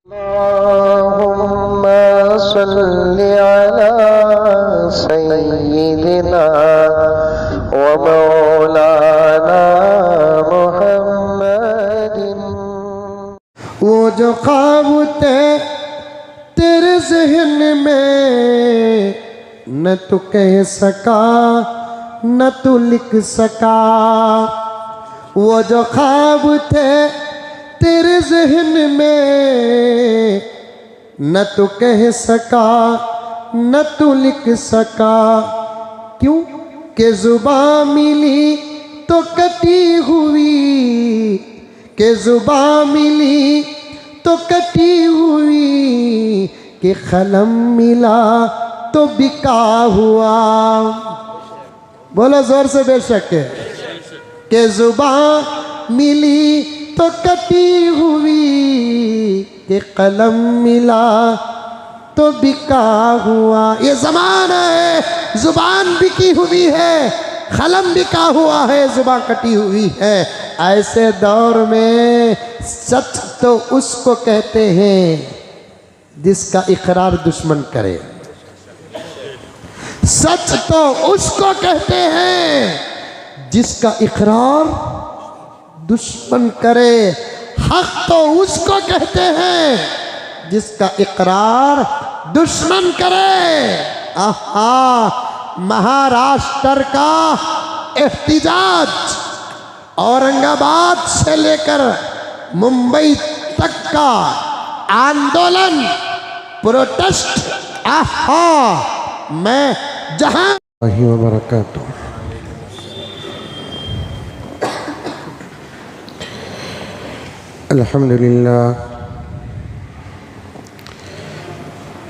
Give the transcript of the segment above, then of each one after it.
अल्लाहुम्मा सल्लि अला सय्यिदिना व मौलाना मुहम्मदिन। वो जो ख्वाब तेरे ज़हन में न तू कह सका न तू लिख सका। वो जो ख्वाब थे तेरे ज़हन में न तू कह सका न तू लिख सका। क्यों कि ज़ुबान मिली तो कटी हुई, कि ज़ुबान मिली तो कटी हुई, कि कलम मिला तो बिका हुआ। बोलो जोर से बेशक है। कि ज़ुबान मिली तो कटी हुई, कि कलम मिला तो बिका हुआ। ये ज़माना है ज़ुबान बिकी हुई है, कलम बिका हुआ है, ज़ुबान कटी हुई है। ऐसे दौर में सच तो उसको कहते हैं जिसका इकरार दुश्मन करे। सच तो उसको कहते हैं जिसका इकरार दुश्मन करे। हक तो उसको कहते हैं जिसका इकरार दुश्मन करे। आहा, महाराष्ट्र का एहतिजाज, औरंगाबाद से लेकर मुंबई तक का आंदोलन, प्रोटेस्ट, आहा, मैं जहां वबरकातुहू। अल्हम्दुलिल्लाह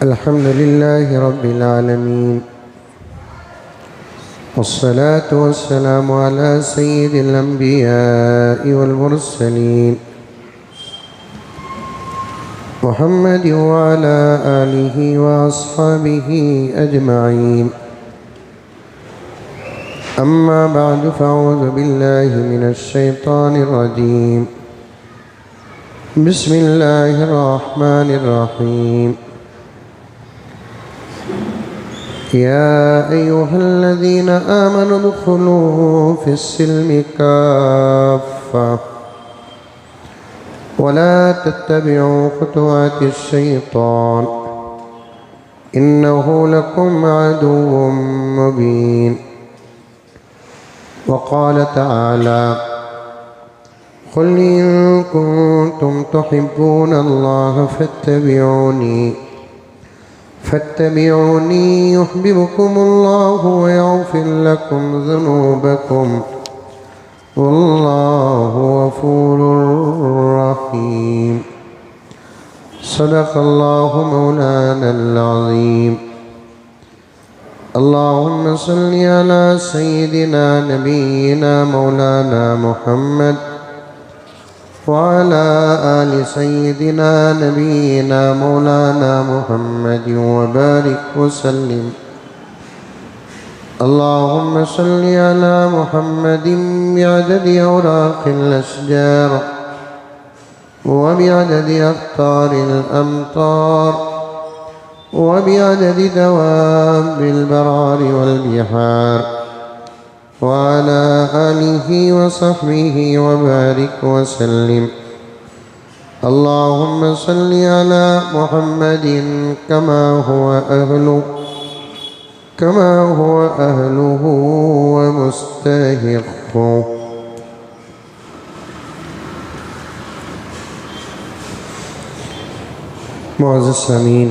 अल्हम्दुलिल्लाहि रब्बिल आलमीन, वस्सलातु वस्सलामु अला सय्यिदिल अंबियाइ वल मुरसलीन मुहम्मद व अला आलिहि व अस्हाबिहि अजमईन। अम्मा बअद फ़अऊज़ु बिल्लाहि मिनश शैतानिर रजीम। बिस्मिल्लाहिर रहमानिर रहीम। या अय्युहल्लज़ीना आमनू उद्खुलू फ़िस्सिल्मि काफ़्फ़ा वला तत्तबिऊ खुतुवातिश शैतान इन्नहु लकुम अदुव्वुम मुबीन। वक़ाल तआला क़ुल इन कुन्तुम तुहिब्बूनल्लाह फत्तबिऊनी युहब्बिबकुमुल्लाहु व यग़फ़िर लकुम ज़ुनूबकुम वल्लाहु गफ़ूरुर रहीम। सदक़ल्लाहु मौलानल अज़ीम। अल्लाहुम्मा सल्लि अला सय्यिदिना नबिय्यिना मौलाना मुहम्मद व अला आलि सय्यिदिना नबिय्यिना मौलाना मुहम्मद व बारिक व सल्लिम। अल्लाहुम्मा सल्लि अला मुहम्मदिन बिअददि औराक़िल अशजार व बिअददि अक़तारिल अमतार व बिअददि दवाबिल बरारि वल बिहार व अला आलिहि व सहबिहि व बारिक व सल्लिम। अल्लाहुम्मा सल्लि अला मुहम्मदिन कमा हुवा अहलुहु व मुस्तहिक़्क़ुहु। मुअज़्ज़ज़ सामीन,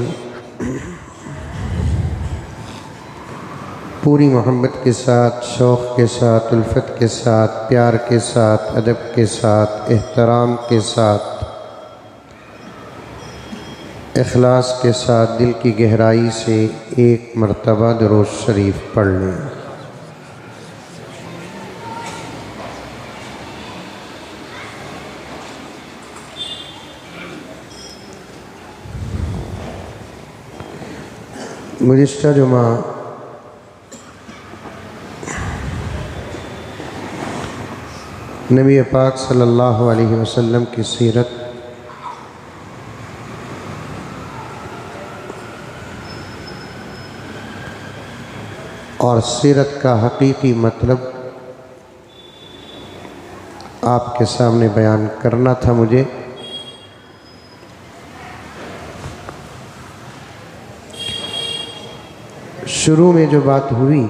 पूरी मोहब्बत के साथ, शौक़ के साथ, उल्फत के साथ, प्यार के साथ, अदब के साथ, एहतराम के साथ, इखलास के साथ, दिल की गहराई से एक मरतबा दुरूद शरीफ पढ़ लें। गुज़िश्ता जुमा नबी पाक सल्लल्लाहु अलैहि वसल्लम की सीरत और सीरत का हकीकी मतलब आपके सामने बयान करना था मुझे। शुरू में जो बात हुई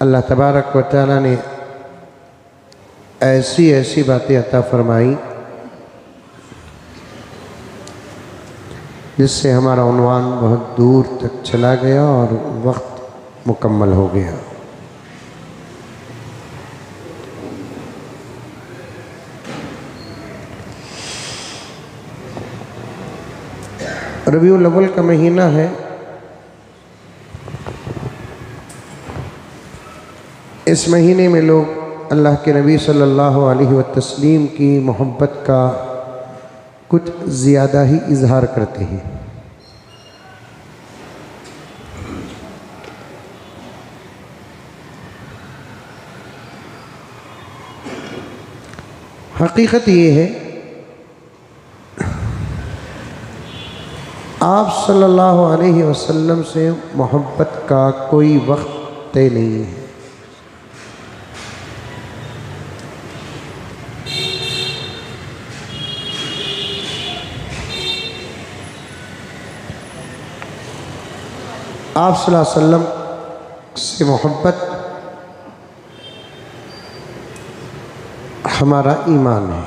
अल्लाह तबारक व तआला ने ऐसी ऐसी बातें अता फरमाई जिससे हमारा उन्वान बहुत दूर तक चला गया और वक्त मुकम्मल हो गया। रबीउल अव्वल का महीना है। इस महीने में लोग अल्लाह के नबी सल्लल्लाहु अलैहि वसल्लम की मोहब्बत का कुछ ज़्यादा ही इजहार करते हैं। हकीकत ये है आप सल्लल्लाहु अलैहि वसल्लम से मोहब्बत का कोई वक्त तय नहीं है। आप सल्लल्लाहु अलैहि वसल्लम से मोहब्बत हमारा ईमान है।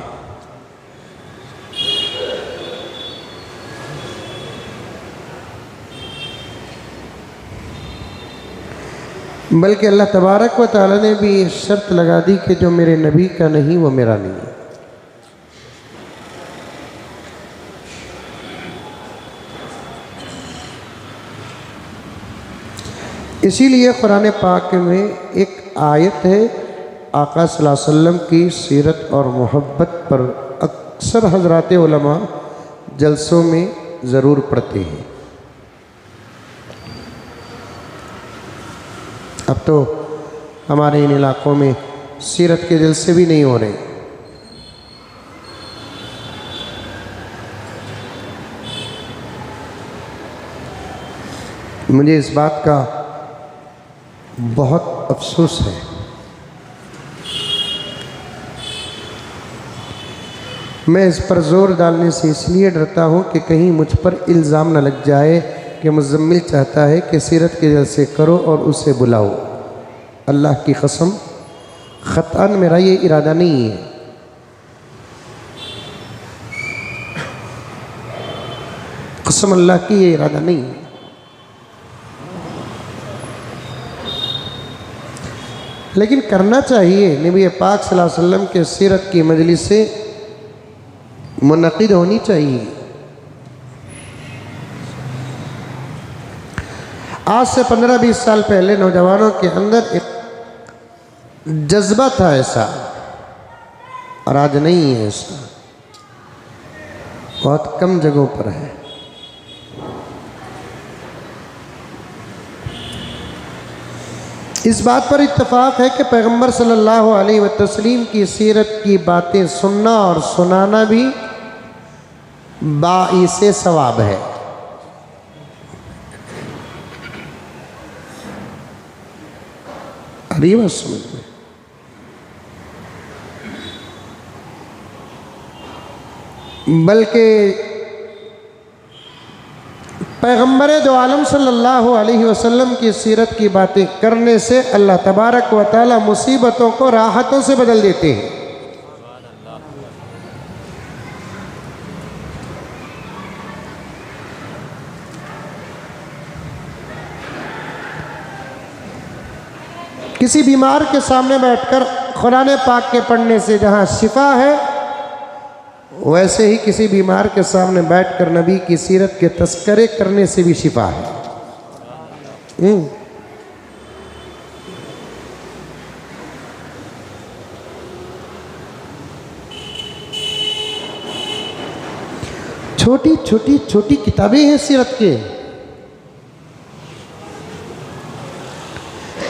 बल्कि अल्लाह तबारक व तआला ने भी ये शर्त लगा दी कि जो मेरे नबी का नहीं वो मेरा नहीं है। इसीलिए कुरान पाक में एक आयत है आका सल्लल्लाहु अलैहि वसल्लम की सीरत और मोहब्बत पर अक्सर हज़रात उलमा जलसों में ज़रूर पढ़ते हैं। अब तो हमारे इन इलाक़ों में सीरत के जलसे भी नहीं हो रहे। मुझे इस बात का बहुत अफसोस है। मैं इस पर ज़ोर डालने से इसलिए डरता हूँ कि कहीं मुझ पर इल्ज़ाम न लग जाए कि मुज़म्मिल चाहता है कि सीरत के जलसे करो और उसे बुलाओ। अल्लाह की कसम ख़तअन मेरा ये इरादा नहीं है। कसम अल्लाह की ये इरादा नहीं है। लेकिन करना चाहिए। नबी पाक सल्लल्लाहु अलैहि वसल्लम के सीरत की मजलिस से मुनक़िद होनी चाहिए। आज से 15-20 साल पहले नौजवानों के अंदर एक जज्बा था ऐसा, और आज नहीं है ऐसा, बहुत कम जगहों पर है। इस बात पर इत्तफाक है कि पैगंबर सल्लल्लाहु अलैहि वसल्लम की सीरत की बातें सुनना और सुनाना भी बाइसे सवाब है। अरे बस समझ में। बल्कि पैगंबर दो आलम सल्लल्लाहु अलैहि वसल्लम की सीरत की बातें करने से अल्लाह तबारक व तआला मुसीबतों को राहतों से बदल देते हैं। किसी बीमार के सामने बैठकर कुरान पाक के पढ़ने से जहाँ शिफा है, वैसे ही किसी बीमार के सामने बैठकर नबी की सीरत के तस्करे करने से भी शिफा है। छोटी छोटी छोटी किताबें हैं सीरत के,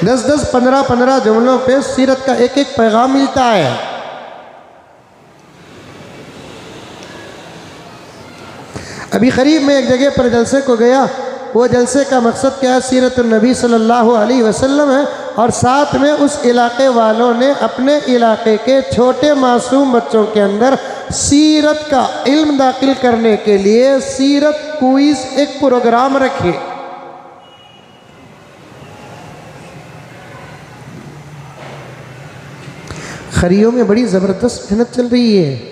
10-10, 15-15 जुमलों पे सीरत का एक एक पैगाम मिलता है। अभी करीब में एक जगह पर जलसे को गया। वो जलसे का मकसद क्या है? सीरत नबी सल्लल्लाहु अलैहि वसल्लम है। और साथ में उस इलाके वालों ने अपने इलाके के छोटे मासूम बच्चों के अंदर सीरत का इल्म दाखिल करने के लिए सीरत क्विज एक प्रोग्राम रखे। खरियों में बड़ी ज़बरदस्त मेहनत चल रही है।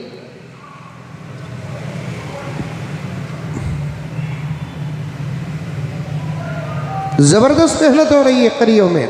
ज़बरदस्त मेहनत हो रही है खरियों में।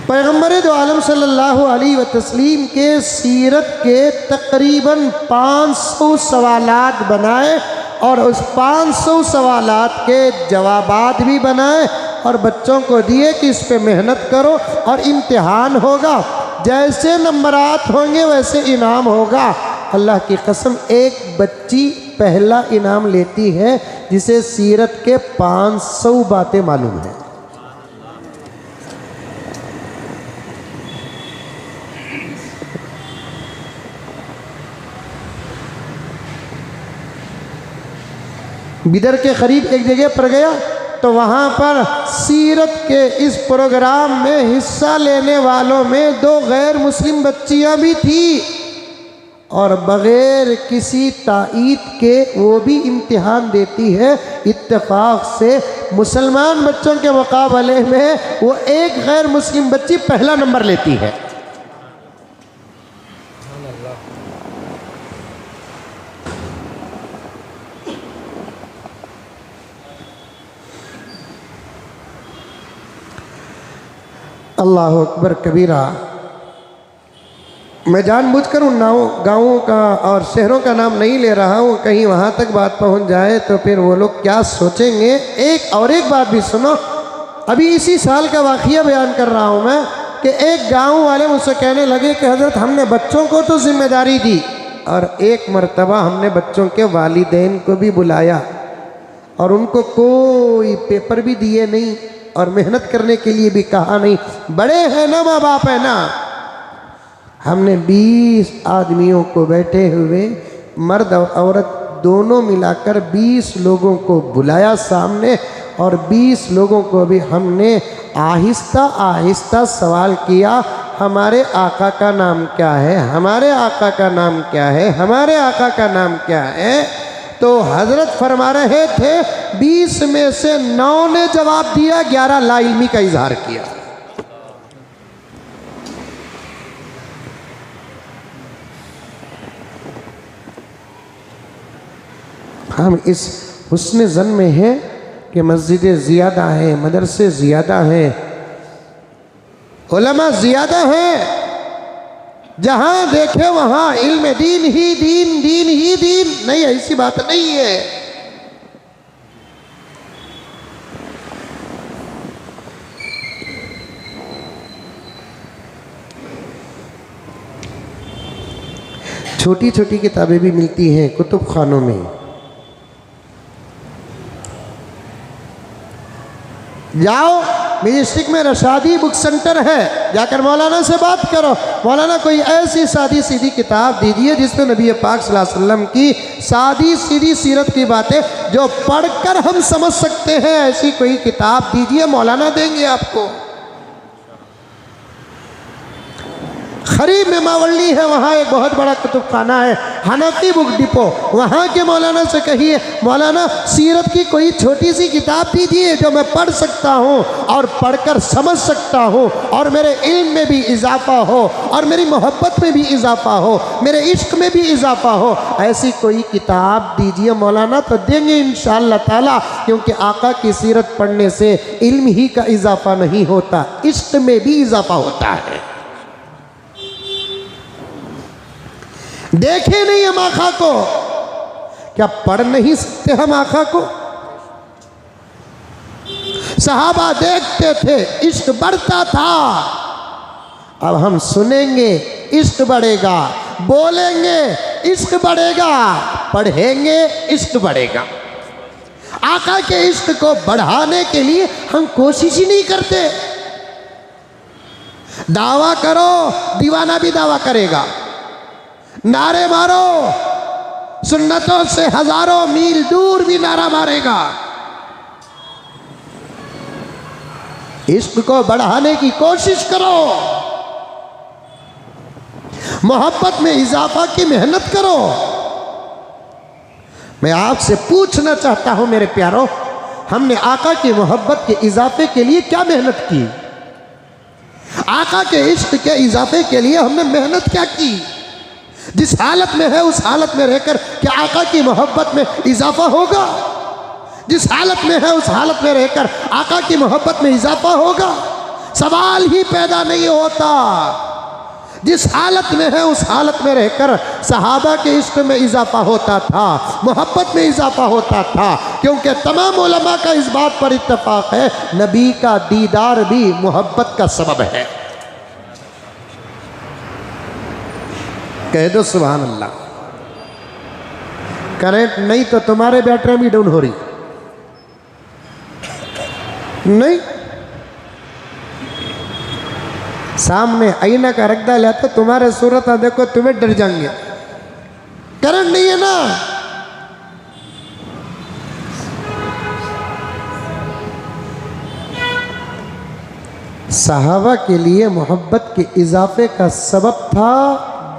पैगम्बर दो आलम सल्लल्लाहु अलैहि वसल्लम के सीरत के तकरीबन 500 सवालात बनाए और उस 500 सवालात के जवाबात भी बनाए और बच्चों को दिए कि इस पे मेहनत करो और इम्तिहान होगा, जैसे नंबरात होंगे वैसे इनाम होगा। अल्लाह की कसम, एक बच्ची पहला इनाम लेती है जिसे सीरत के 500 बातें मालूम है। बिदर के करीब एक जगह पर गया तो वहाँ पर सीरत के इस प्रोग्राम में हिस्सा लेने वालों में 2 गैर मुस्लिम बच्चियाँ भी थी और बग़ैर किसी ताईद के वो भी इम्तिहान देती है। इत्तेफाक से मुसलमान बच्चों के मुकाबले में वो एक गैर मुस्लिम बच्ची पहला नंबर लेती है। अल्लाह अकबर कबीरा। मैं जानबूझकर उन गाँवों का और शहरों का नाम नहीं ले रहा हूँ, कहीं वहाँ तक बात पहुँच जाए तो फिर वो लोग क्या सोचेंगे। एक बात भी सुनो, अभी इसी साल का वाक़िया बयान कर रहा हूँ मैं कि एक गाँव वाले मुझसे कहने लगे कि हज़रत हमने बच्चों को तो जिम्मेदारी दी और एक मर्तबा हमने बच्चों के वालिदैन को भी बुलाया और उनको कोई पेपर भी दिए नहीं और मेहनत करने के लिए भी कहा नहीं। बड़े हैं ना, माँ बाप है ना। हमने 20 आदमियों को बैठे हुए, मर्द और औरत दोनों मिलाकर 20 लोगों को बुलाया सामने और 20 लोगों को भी हमने आहिस्ता आहिस्ता सवाल किया, हमारे आका का नाम क्या है, हमारे आका का नाम क्या है, हमारे आका का नाम क्या है। तो हजरत फरमा रहे थे 20 में से 9 ने जवाब दिया, 11 लाइल्मी का इजहार किया। हम इस हुस्न ज़न में हैं कि मस्जिदें ज़्यादा हैं, मदरसे ज़्यादा हैं, उलमा ज़्यादा हैं, जहाँ देखे वहाँ इल्म दीन ही दीन, दीन ही दीन। नहीं, ऐसी बात नहीं है। छोटी छोटी किताबें भी मिलती हैं कुतुब खानों में। जाओ, डिस्ट्रिक्ट में रशादी बुक सेंटर है, जाकर मौलाना से बात करो, मौलाना कोई ऐसी सादी सीधी किताब दीजिए जिसमें नबी पाक सल्लल्लाहु अलैहि वसल्लम की सादी सीधी सीरत की बातें जो पढ़कर हम समझ सकते हैं, ऐसी कोई किताब दीजिए, मौलाना देंगे आपको। खरीब में मावली है, वहाँ एक बहुत बड़ा कुतुब खाना है, हनफी बुक डिपो, वहाँ के मौलाना से कहिए मौलाना सीरत की कोई छोटी सी किताब दीजिए जो मैं पढ़ सकता हूँ और पढ़कर समझ सकता हूँ और मेरे इल्म में भी इजाफा हो और मेरी मोहब्बत में भी इजाफा हो, मेरे इश्क में भी इजाफा हो। ऐसी कोई किताब दीजिए मौलाना, तो देंगे इंशाअल्लाह ताला, क्योंकि आका की सीरत पढ़ने से इल्म ही का इजाफा नहीं होता, इश्क में भी इजाफा होता है। देखे नहीं हम आका को, क्या पढ़ नहीं सकते हम आका को? सहाबा देखते थे, इश्क बढ़ता था। अब हम सुनेंगे, इश्क बढ़ेगा, बोलेंगे, इश्क बढ़ेगा, पढ़ेंगे, इश्क बढ़ेगा। आका के इश्क को बढ़ाने के लिए हम कोशिश ही नहीं करते। दावा करो, दीवाना भी दावा करेगा, नारे मारो, सुन्नतों से हजारों मील दूर भी नारा मारेगा। इश्क को बढ़ाने की कोशिश करो, मोहब्बत में इजाफा की मेहनत करो। मैं आपसे पूछना चाहता हूं मेरे प्यारों, हमने आका की मोहब्बत के इजाफे के लिए क्या मेहनत की? आका के इश्क के इजाफे के लिए हमने मेहनत क्या की? जिस हालत में है उस हालत में रहकर क्या आका की मोहब्बत में इजाफा होगा? जिस हालत में है उस हालत में रहकर आका की मोहब्बत में इजाफा होगा? सवाल ही पैदा नहीं होता। जिस हालत में है उस हालत में रहकर सहाबा के इश्क में इजाफा होता था, मोहब्बत में इजाफा होता था, क्योंकि तमाम उलमा का इस बात पर इत्तफाक है, नबी का दीदार भी मोहब्बत का सबब है। कह दो सुभान अल्लाह। करंट नहीं तो तुम्हारे बैटरी भी डाउन हो रही नहीं। सामने आईना का रखदा ले तो तुम्हारे सूरत देखो तुम्हें डर जाएंगे। करंट नहीं है ना। सहाबा के लिए मोहब्बत के इजाफे का सबब था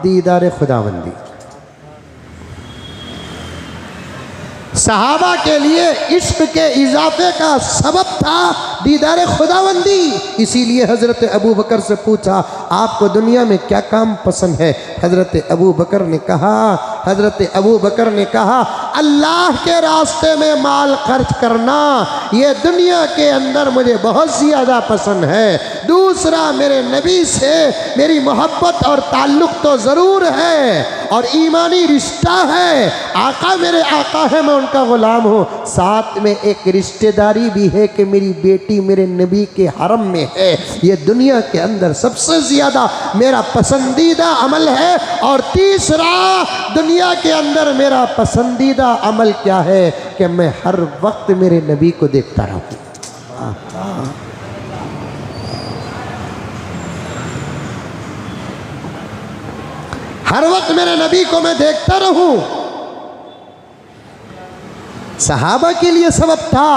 दीदार खुदावंदी। सहाबा के लिए इश्क के इजाफे का सबब था दीदार खुदावंदी। इसीलिए हज़रत अबू बकर से पूछा, आपको दुनिया में क्या काम पसंद है? हज़रत अबू बकर ने कहा अल्लाह के रास्ते में माल खर्च करना, ये दुनिया के अंदर मुझे बहुत ज़्यादा पसंद है। दूसरा, मेरे नबी से मेरी मोहब्बत और ताल्लुक़ तो ज़रूर है और ईमानी रिश्ता है। आका मेरे आका है, मैं उनका ग़ुलाम हूँ। साथ में एक रिश्तेदारी भी है कि मेरी बेटी मेरे नबी के हरम में है। ये दुनिया के अंदर सबसे ज़्यादा मेरा पसंदीदा अमल है। और तीसरा, दुनिया के अंदर मेरा पसंदीदा अमल क्या है कि मैं हर वक्त मेरे नबी को देखता रहूँ। हर वक्त मेरे नबी को मैं देखता रहूं। सहाबा के लिए सबब था।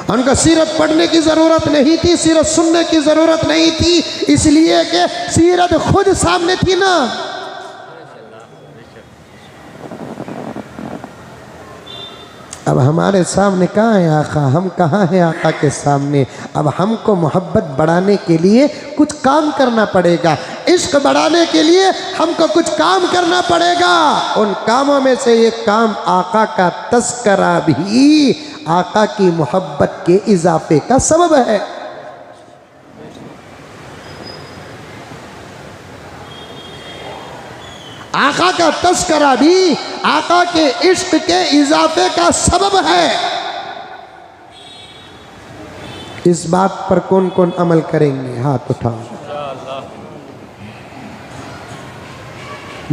उनका सीरत पढ़ने की ज़रूरत नहीं थी, सीरत सुनने की ज़रूरत नहीं थी, इसलिए कि सीरत खुद सामने थी ना। अब हमारे सामने कहाँ है आका? हम कहाँ हैं आका के सामने? अब हमको मोहब्बत बढ़ाने के लिए कुछ काम करना पड़ेगा। इश्क बढ़ाने के लिए हमको कुछ काम करना पड़ेगा। उन कामों में से एक काम आका का तज़किरा भी आका की मोहब्बत के इजाफे का सबब है। आका का तज़किरा भी आका के इश्क के इजाफे का सबब है। इस बात पर कौन कौन अमल करेंगे? हाथ उठाओ।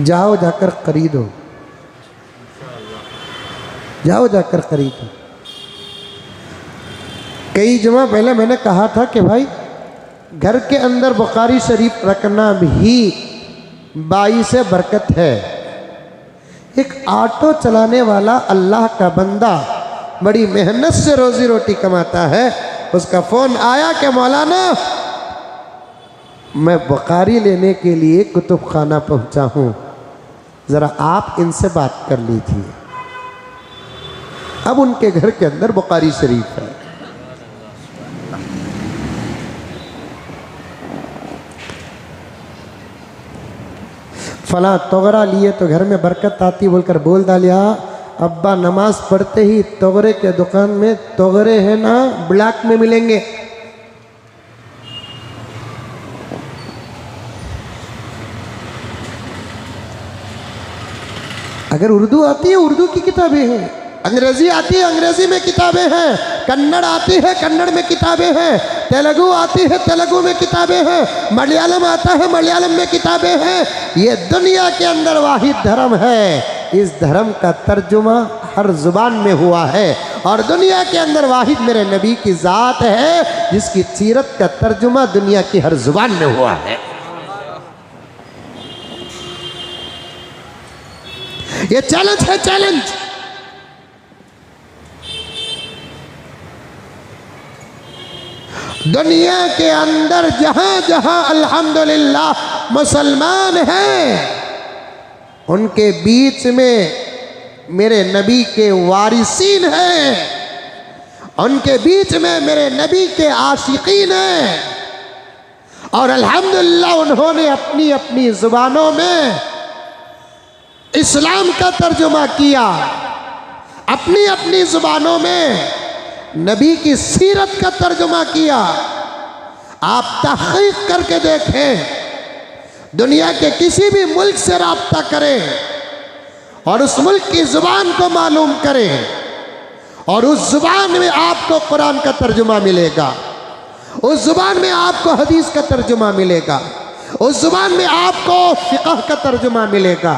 जाओ जाकर खरीदो, जाओ जाकर खरीदो। कई जुमा पहले मैंने कहा था कि भाई घर के अंदर बुखारी शरीफ रखना भी बाइस बरकत है। एक ऑटो चलाने वाला अल्लाह का बंदा बड़ी मेहनत से रोजी रोटी कमाता है। उसका फ़ोन आया कि मौलाना मैं बुखारी लेने के लिए कुतुब खाना पहुँचा हूँ, ज़रा आप इनसे बात कर लीजिए। अब उनके घर के अंदर बुखारी शरीफ है। फला तोगरा लिए तो घर में बरकत आती बोलकर बोल डालिया। अब्बा नमाज पढ़ते ही तोगरे के दुकान में, तोगरे है ना ब्लैक में मिलेंगे। अगर उर्दू आती है उर्दू की किताबें हैं, अंग्रेजी आती है अंग्रेजी में किताबें हैं, कन्नड़ आती है कन्नड़ में किताबें हैं, तेलुगु आती है तेलुगु में किताबें हैं, मलयालम आता है मलयालम में किताबें हैं। ये दुनिया के अंदर वाहिद धर्म है। इस धर्म का तर्जुमा हर जुबान में हुआ है और दुनिया के अंदर वाहिद मेरे नबी की ज़ात है जिसकी सीरत का तर्जुमा दुनिया की हर जुबान में हुआ है। ये चैलेंज है, चैलेंज। दुनिया के अंदर जहां जहां अल्हम्दुलिल्लाह मुसलमान हैं, उनके बीच में मेरे नबी के वारिसीन हैं, उनके बीच में मेरे नबी के आशिकीन हैं। और अल्हम्दुलिल्लाह उन्होंने अपनी अपनी जुबानों में इस्लाम का तर्जुमा किया, अपनी अपनी जुबानों में नबी की सीरत का तर्जुमा किया। आप तहकीक करके देखें, दुनिया के किसी भी मुल्क से राब्ता करें और उस मुल्क की ज़ुबान को मालूम करें, और उस ज़ुबान में आपको कुरान का तर्जुमा मिलेगा, उस ज़ुबान में आपको हदीस का तर्जुमा मिलेगा, उस ज़ुबान में आपको फ़िक़ह का तर्जुमा मिलेगा,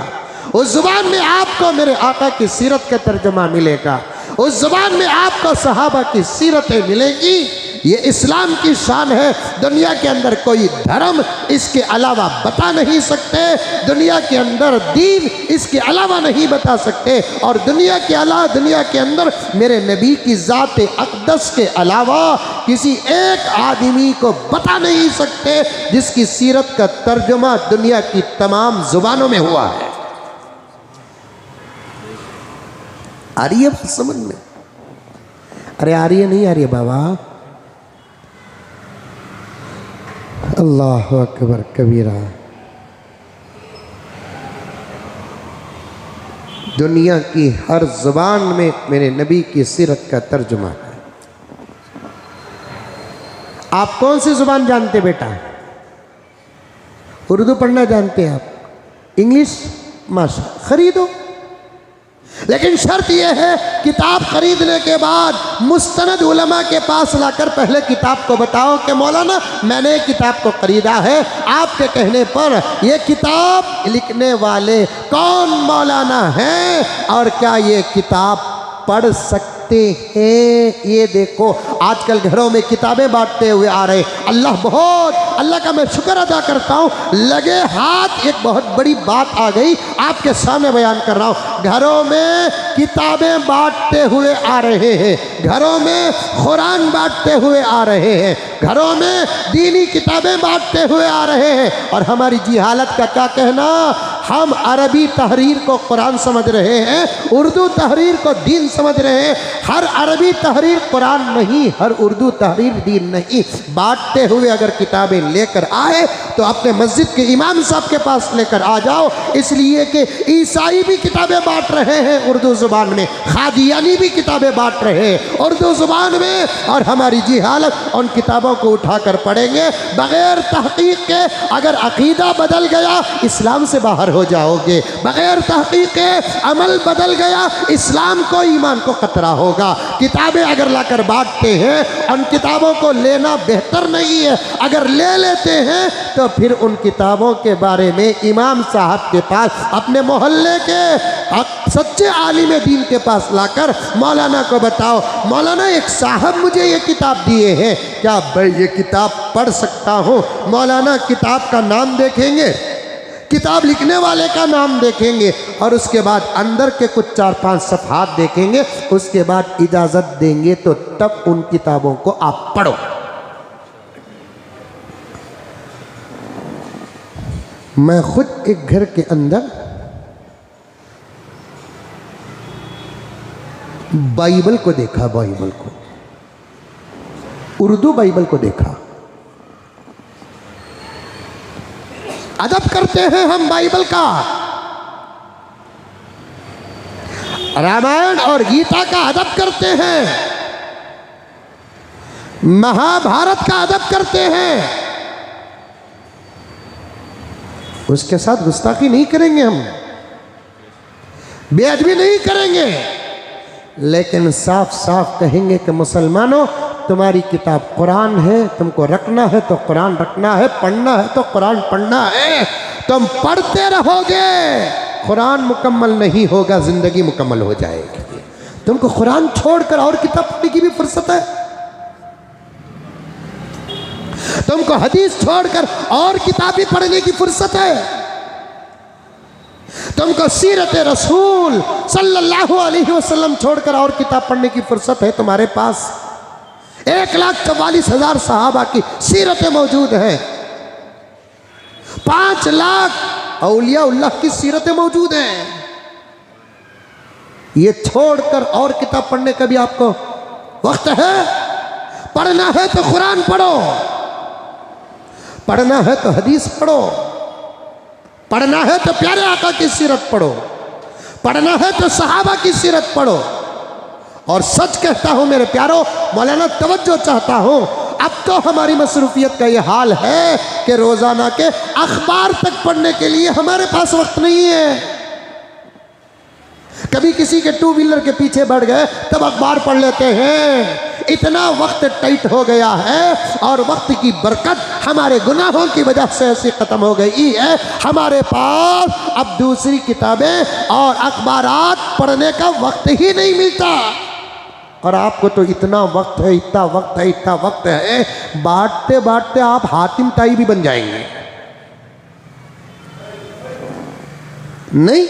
उस ज़ुबान में आपको मेरे आका की सीरत का तर्जुमा मिलेगा, उस ज़ुबान में आपको सहाबा की सीरतें मिलेगी। ये इस्लाम की शान है। दुनिया के अंदर कोई धर्म इसके अलावा बता नहीं सकते, दुनिया के अंदर दीन इसके अलावा नहीं बता सकते, और दुनिया के अंदर मेरे नबी की ज़ात अक़दस के अलावा किसी एक आदमी को बता नहीं सकते जिसकी सीरत का तर्जुमा दुनिया की तमाम ज़ुबानों में हुआ है। आ रही है बात समझ में? अरे आ रही है, नहीं आ रही है बाबा? अल्लाह अकबर कबीरा। दुनिया की हर ज़ुबान में मेरे नबी की सीरत का तर्जुमा है। आप कौन सी ज़ुबान जानते बेटा? उर्दू पढ़ना जानते हैं आप? इंग्लिश? माशा, खरीदो। लेकिन शर्त यह है, किताब खरीदने के बाद मुस्तनद उलमा के पास लाकर पहले किताब को बताओ कि मौलाना मैंने किताब को खरीदा है, आपके कहने पर ये किताब लिखने वाले कौन मौलाना हैं और क्या ये किताब पढ़ सकते हैं। ये देखो आजकल घरों में किताबें बांटते हुए आ रहे। अल्लाह का मैं शुक्र अदा करता हूँ, लगे हाथ एक बहुत बड़ी बात आ गई, आपके सामने बयान कर रहा हूँ। घरों में किताबें बांटते हुए आ रहे हैं, घरों में कुरान बांटते हुए आ रहे हैं, घरों में दीनी किताबें बांटते हुए आ रहे हैं। और हमारी जिहालत का क्या कहना, हम अरबी तहरीर को कुरान समझ रहे हैं, उर्दू तहरीर को दीन समझ रहे हैं। हर अरबी तहरीर कुरान नहीं, हर उर्दू तहरीर दीन नहीं। बांटते हुए अगर किताबें लेकर आए तो अपने मस्जिद के इमाम साहब के पास लेकर आ जाओ, इसलिए कि ईसाई भी किताबें बांट रहे हैं उर्दू ज़ुबान में, खादियानी भी किताबें बांट रहे हैं उर्दू ज़ुबान में, और हमारी जिहालत उन किताबों को उठाकर पढ़ेंगे बग़ैर तहक़ीक़ के। अगर अक़ीदा बदल गया इस्लाम से बाहर हो जाओगे, बग़ैर तहक़ीक़ के अमल बदल गया इस्लाम को, ईमान को खतरा होगा। किताबें अगर लाकर बांटते हैं, उन किताबों को लेना बेहतर नहीं है। अगर ले लेते हैं तो फिर उन किताबों के बारे में इमाम साहब के पास, अपने मोहल्ले के सच्चे आलिम दीन के पास लाकर मौलाना को बताओ, मौलाना एक साहब मुझे ये किताब दिए हैं, क्या भाई ये किताब पढ़ सकता हूँ? मौलाना किताब का नाम देखेंगे, किताब लिखने वाले का नाम देखेंगे, और उसके बाद अंदर के कुछ 4-5 सफ़हात देखेंगे, उसके बाद इजाज़त देंगे, तो तब उन किताबों को आप पढ़ो। मैं खुद एक घर के अंदर बाइबल को देखा, बाइबल को, उर्दू बाइबल को देखा। अदब करते हैं हम बाइबल का, रामायण और गीता का अदब करते हैं, महाभारत का अदब करते हैं। उसके साथ गुस्ताखी नहीं करेंगे, हम बेअदबी नहीं करेंगे, लेकिन साफ साफ कहेंगे कि मुसलमानों तुम्हारी किताब कुरान है, तुमको रखना है तो कुरान रखना है, पढ़ना है तो कुरान पढ़ना है। तुम पढ़ते रहोगे, कुरान मुकम्मल नहीं होगा, ज़िंदगी मुकम्मल हो जाएगी। तुमको कुरान छोड़कर और किताब पढ़ने की भी फुर्सत है, तुमको हदीस छोड़कर और किताबें पढ़ने की फुर्सत है, तुमको सीरत रसूल सल्लल्लाहु अलैहि वसल्लम छोड़कर और किताब पढ़ने की फुर्सत है तुम्हारे पास? 1,44,000 सहाबा की सीरतें मौजूद हैं, 5 लाख औलिया-उल्लाह की सीरतें मौजूद हैं। ये छोड़कर और किताब पढ़ने का भी आपको वक्त है? पढ़ना है तो कुरान पढ़ो, पढ़ना है तो हदीस पढ़ो, पढ़ना है तो प्यारे आका की सीरत पढ़ो, पढ़ना है तो सहाबा की सीरत पढ़ो। और सच कहता हूं मेरे प्यारो, मौलाना तवज्जो चाहता हूं, अब तो हमारी मसरूफियत का ये हाल है कि रोजाना के अखबार तक पढ़ने के लिए हमारे पास वक्त नहीं है। कभी किसी के 2 व्हीलर के पीछे बढ़ गए तब अखबार पढ़ लेते हैं। इतना वक्त टाइट हो गया है और वक्त की बरकत हमारे गुनाहों की वजह से ऐसी ख़त्म हो गई है, हमारे पास अब दूसरी किताबें और अखबारात पढ़ने का वक्त ही नहीं मिलता। और आपको तो इतना वक्त है, इतना वक्त है, इतना वक्त है, बांटते बांटते आप हातिम ताई भी बन जाएंगे। नहीं,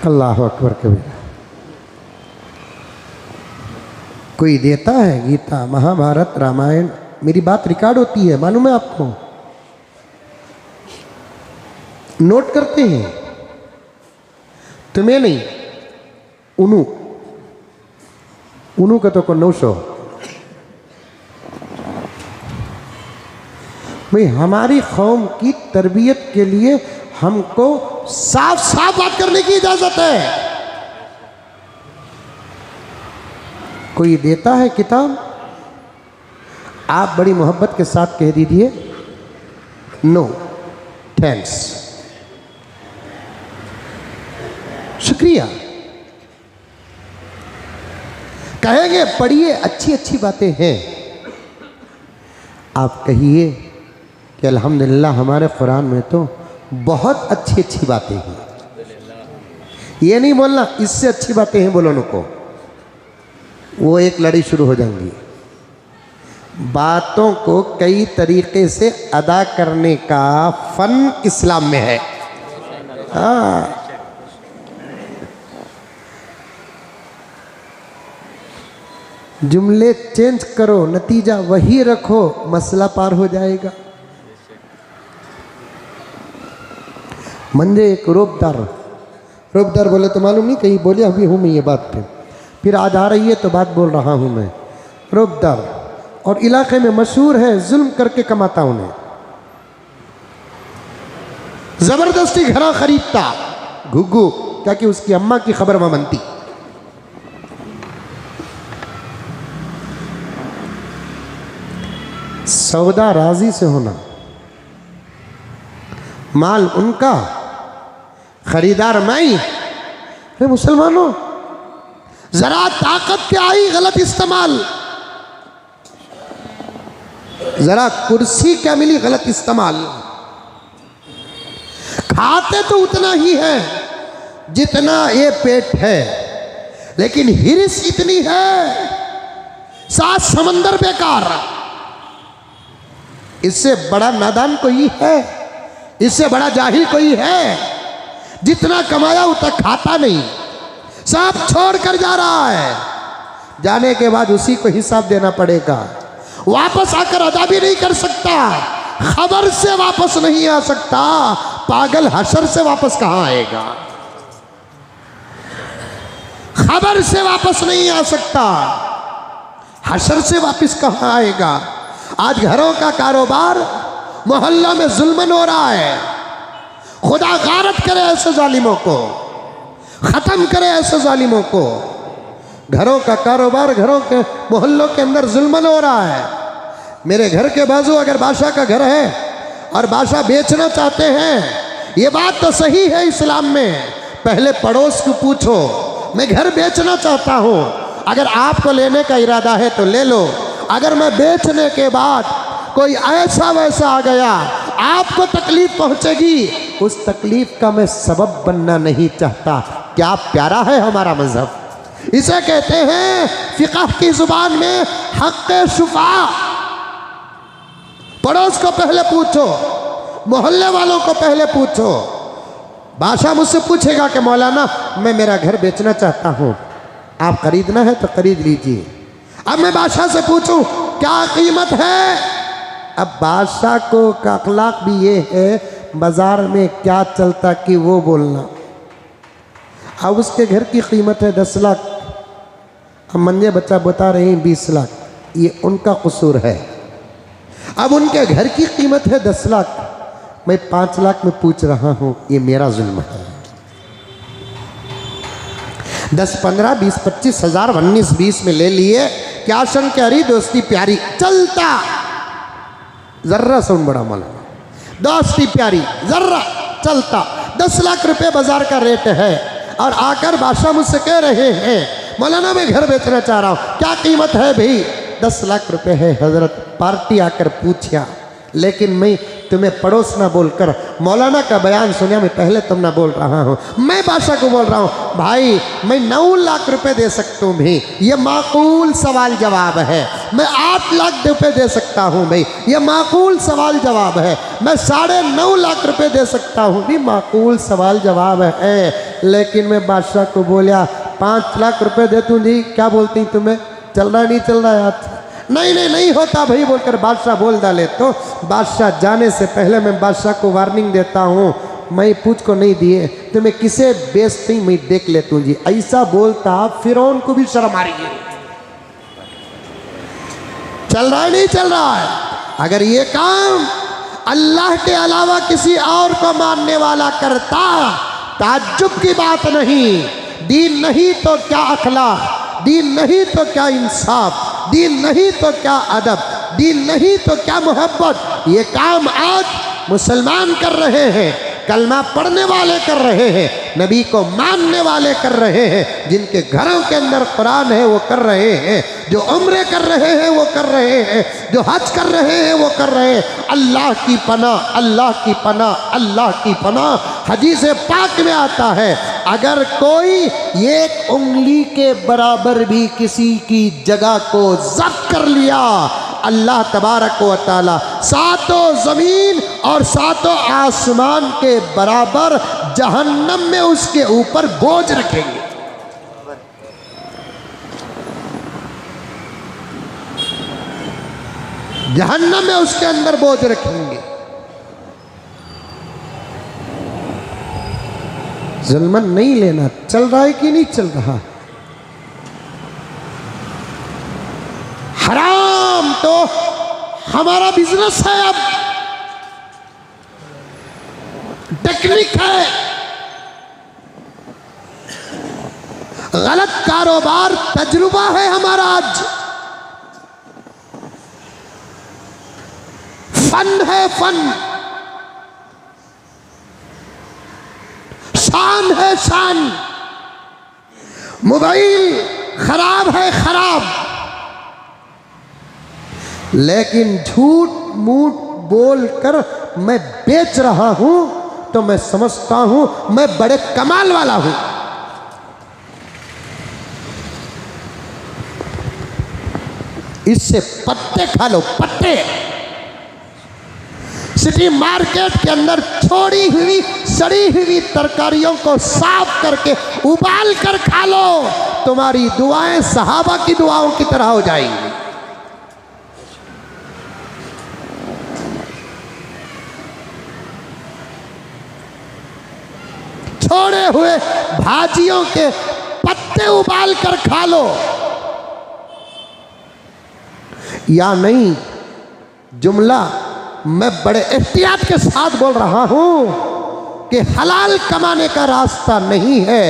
अल्लाह अकबर कबीर। कोई देता है गीता, महाभारत, रामायण, मेरी बात रिकॉर्ड होती है, मालूम है आपको? नोट करते हैं, तुम्हें नहीं, उनु का तो को 900। भाई हमारी कौम की तरबियत के लिए हमको साफ साफ बात करने की इजाजत है। कोई देता है किताब, आप बड़ी मोहब्बत के साथ कह दीजिए नो थैंक्स, शुक्रिया। कहेंगे पढ़िए, अच्छी अच्छी बातें हैं, आप कहिए कि अल्हम्दुलिल्लाह हमारे कुरान में तो बहुत अच्छी अच्छी बातें हैं। ये नहीं बोलना इससे अच्छी बातें हैं बोलो उनको, वो एक लड़ी शुरू हो जाएंगी। बातों को कई तरीके से अदा करने का फन इस्लाम में है। हाँ, जुमले चेंज करो, नतीजा वही रखो, मसला पार हो जाएगा। मंजे एक रोबदार बोले तो मालूम नहीं, कहीं बोले अभी हूँ मैं ये बात पे, फिर आज आ रही है तो बात बोल रहा हूँ मैं। रोबदार और इलाके में मशहूर है, जुल्म करके कमाता उन्हें, जबरदस्ती घरा खरीदता घुग्गू, क्या कि उसकी अम्मा की खबर वहां बनती। सौदा राजी से होना, माल उनका, खरीदार मैं। अरे मुसलमानों, जरा ताकत के आई गलत इस्तेमाल, जरा कुर्सी क्या मिली गलत इस्तेमाल। खाते तो उतना ही है जितना ये पेट है, लेकिन हिरिस इतनी है, 7 समंदर बेकार। इससे बड़ा नादान कोई है, इससे बड़ा जाहिल कोई है? जितना कमाया उतना खाता नहीं, सब छोड़ कर जा रहा है, जाने के बाद उसी को हिसाब देना पड़ेगा। वापस आकर अदा भी नहीं कर सकता, खबर से वापस नहीं आ सकता, पागल हशर से वापस कहां आएगा? खबर से वापस नहीं आ सकता, हशर से वापस कहां आएगा? आज घरों का कारोबार मोहल्ला में जुल्मन हो रहा है। खुदा गारत करे ऐसे जालिमों को, खत्म करे ऐसे जालिमों को। घरों का कारोबार, घरों के मोहल्लों के अंदर जुल्मन हो रहा है। मेरे घर के बाजू अगर बादशाह का घर है और बादशाह बेचना चाहते हैं, ये बात तो सही है इस्लाम में, पहले पड़ोस को पूछो, मैं घर बेचना चाहता हूँ, अगर आपको लेने का इरादा है तो ले लो, अगर मैं बेचने के बाद कोई ऐसा वैसा आ गया, आपको तकलीफ पहुंचेगी, उस तकलीफ का मैं सबब बनना नहीं चाहता। क्या प्यारा है हमारा मजहब, इसे कहते हैं फिक़ह की जुबान में हक़्क़े शुफ़ा। पड़ोस को पहले पूछो, मोहल्ले वालों को पहले पूछो। बादशाह मुझसे पूछेगा कि मौलाना मैं मेरा घर बेचना चाहता हूँ, आप खरीदना है तो खरीद लीजिए। अब मैं बादशाह से पूछूं क्या कीमत है? अब बादशाह को का अखलाक भी ये है बाजार में क्या चलता कि वो बोलना। अब उसके घर की कीमत है 10 लाख, अब मंजे बच्चा बता रहे हैं 20 लाख, ये उनका कसूर है। अब उनके घर की कीमत है 10 लाख, मैं 5 लाख में पूछ रहा हूँ, ये मेरा जुल्म है। 10, 15, 20, 25 हजार 19, 20 में ले लिए, क्या शंकरी दोस्ती प्यारी चलता। जर्रा सुन बड़ा मौलाना, दोस्ती प्यारी जर्रा चलता। 10 लाख रुपए बाजार का रेट है और आकर बादशाह मुझसे कह रहे हैं मौलाना मैं घर बेचना चाह रहा हूँ, क्या कीमत है भाई? 10 लाख रुपए है हजरत। पार्टी आकर पूछा, लेकिन मैं तुम्हें पड़ोस ना बोलकर मौलाना का बयान सुनिया, मैं पहले तुम ना बोल रहा हूँ। मैं बादशाह को बोल रहा हूँ भाई मैं 9 लाख रुपए दे सकता हूँ भाई, ये माकूल सवाल जवाब है। मैं 8 लाख रुपए दे सकता हूँ भाई, ये माकूल सवाल जवाब है। मैं 9.5 लाख रुपए दे सकता हूँ भी, माकूल सवाल जवाब है। लेकिन मैं बादशाह को बोलिया 5 लाख रुपए दे दूँ जी, क्या बोलती तुम्हें चल रहा नहीं चल रहा है? नहीं नहीं नहीं होता भाई बोलकर बादशाह बोल डाले तो बादशाह जाने से पहले मैं बादशाह को वार्निंग देता हूँ, मैं पूछ को नहीं दिए तुम्हें किसे बेचती मैं देख लेता हूँ जी। ऐसा बोलता फिरौन को भी शर्म आ रही है। चल रहा है नहीं चल रहा है? अगर ये काम अल्लाह के अलावा किसी और को मानने वाला करता, ताज्जुब की बात नहीं। दीन नहीं तो क्या अखलाक, दीन नहीं तो क्या इंसाफ, दीन नहीं तो क्या अदब, दीन नहीं तो क्या मोहब्बत। ये काम आज मुसलमान कर रहे हैं, कलमा पढ़ने वाले कर रहे हैं, नबी को मानने वाले कर रहे हैं, जिनके घरों के अंदर कुरान है वो कर रहे हैं, जो उम्रे कर रहे हैं वो कर रहे हैं, जो हज कर रहे हैं वो कर रहे हैं। अल्लाह की पनाह, अल्लाह की पनाह, अल्लाह की पनाह। हदीस पाक में आता है अगर कोई एक उंगली के बराबर भी किसी की जगह को जब्त कर लिया, अल्लाह तबारक व तआला 7 ज़मीन और 7 आसमान के बराबर जहन्नम में उसके ऊपर बोझ रखेंगे। जहन्नम में उसके अंदर बोझ रखेंगे। जुल्मन नहीं लेना। चल रहा है कि नहीं चल रहा? हराम तो हमारा बिजनेस है, अब टेक्निक है। गलत कारोबार तजुर्बा है हमारा आज। फन है फन, शान है शान। मोबाइल खराब है खराब, लेकिन झूठ मूठ बोल कर मैं बेच रहा हूं तो मैं समझता हूं मैं बड़े कमाल वाला हूं। इससे पत्ते खा लो, पत्ते। सिटी मार्केट के अंदर छोड़ी हुई सड़ी हुई तरकारियों को साफ करके उबाल कर खा लो, तुम्हारी दुआएं सहाबा की दुआओं की तरह हो जाएंगी। छोड़े हुए भाजियों के पत्ते उबाल कर खा लो। या नहीं, जुमला मैं बड़े एहतियात के साथ बोल रहा हूं कि हलाल कमाने का रास्ता नहीं है।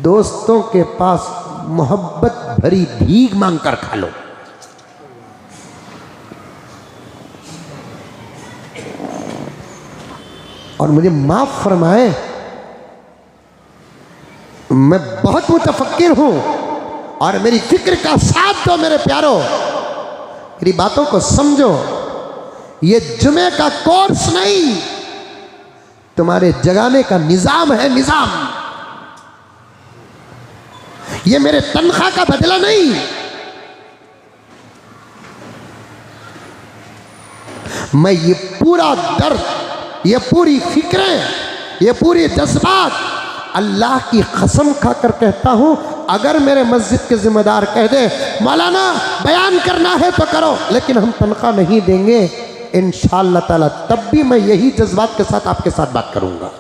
दोस्तों के पास मोहब्बत भरी भीख मांग कर खा लो। और मुझे माफ फरमाए, मैं बहुत मुतफक्किर हूं और मेरी फिक्र का साथ दो मेरे प्यारों, मेरी बातों को समझो। ये जुमे का कोर्स नहीं, तुम्हारे जगाने का निजाम है, निजाम। ये मेरे तनख्वाह का बदला नहीं। मैं ये पूरा दर्द, ये पूरी फिक्रें, ये पूरी जज्बात अल्लाह की कसम खाकर कहता हूं, अगर मेरे मस्जिद के जिम्मेदार कह दे मौलाना बयान करना है तो करो, लेकिन हम तनख्वाह नहीं देंगे, इंशाअल्लाह ताला तब भी मैं यही जज्बात के साथ आपके साथ बात करूंगा।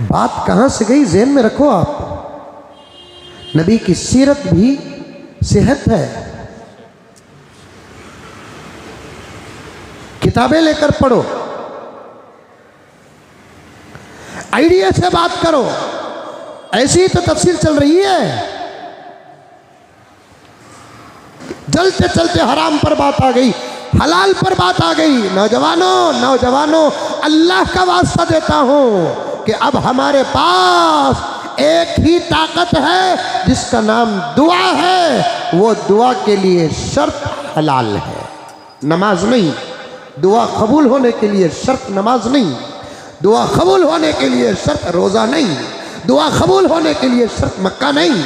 बात कहां से गई ज़हन में रखो आप। नबी की सीरत भी सेहत है, किताबें लेकर पढ़ो, आइडिया से बात करो। ऐसी ही तो तफसीर चल रही है, चलते चलते हराम पर बात आ गई, हलाल पर बात आ गई। नौजवानों अल्लाह का वास्ता देता हूं कि अब हमारे पास एक ही ताकत है जिसका नाम दुआ है। वो दुआ के लिए शर्त हलाल है, नमाज नहीं। दुआ कबूल होने के लिए शर्त नमाज नहीं, दुआ कबूल होने के लिए शर्त रोज़ा नहीं, दुआ कबूल होने के लिए शर्त मक्का नहीं,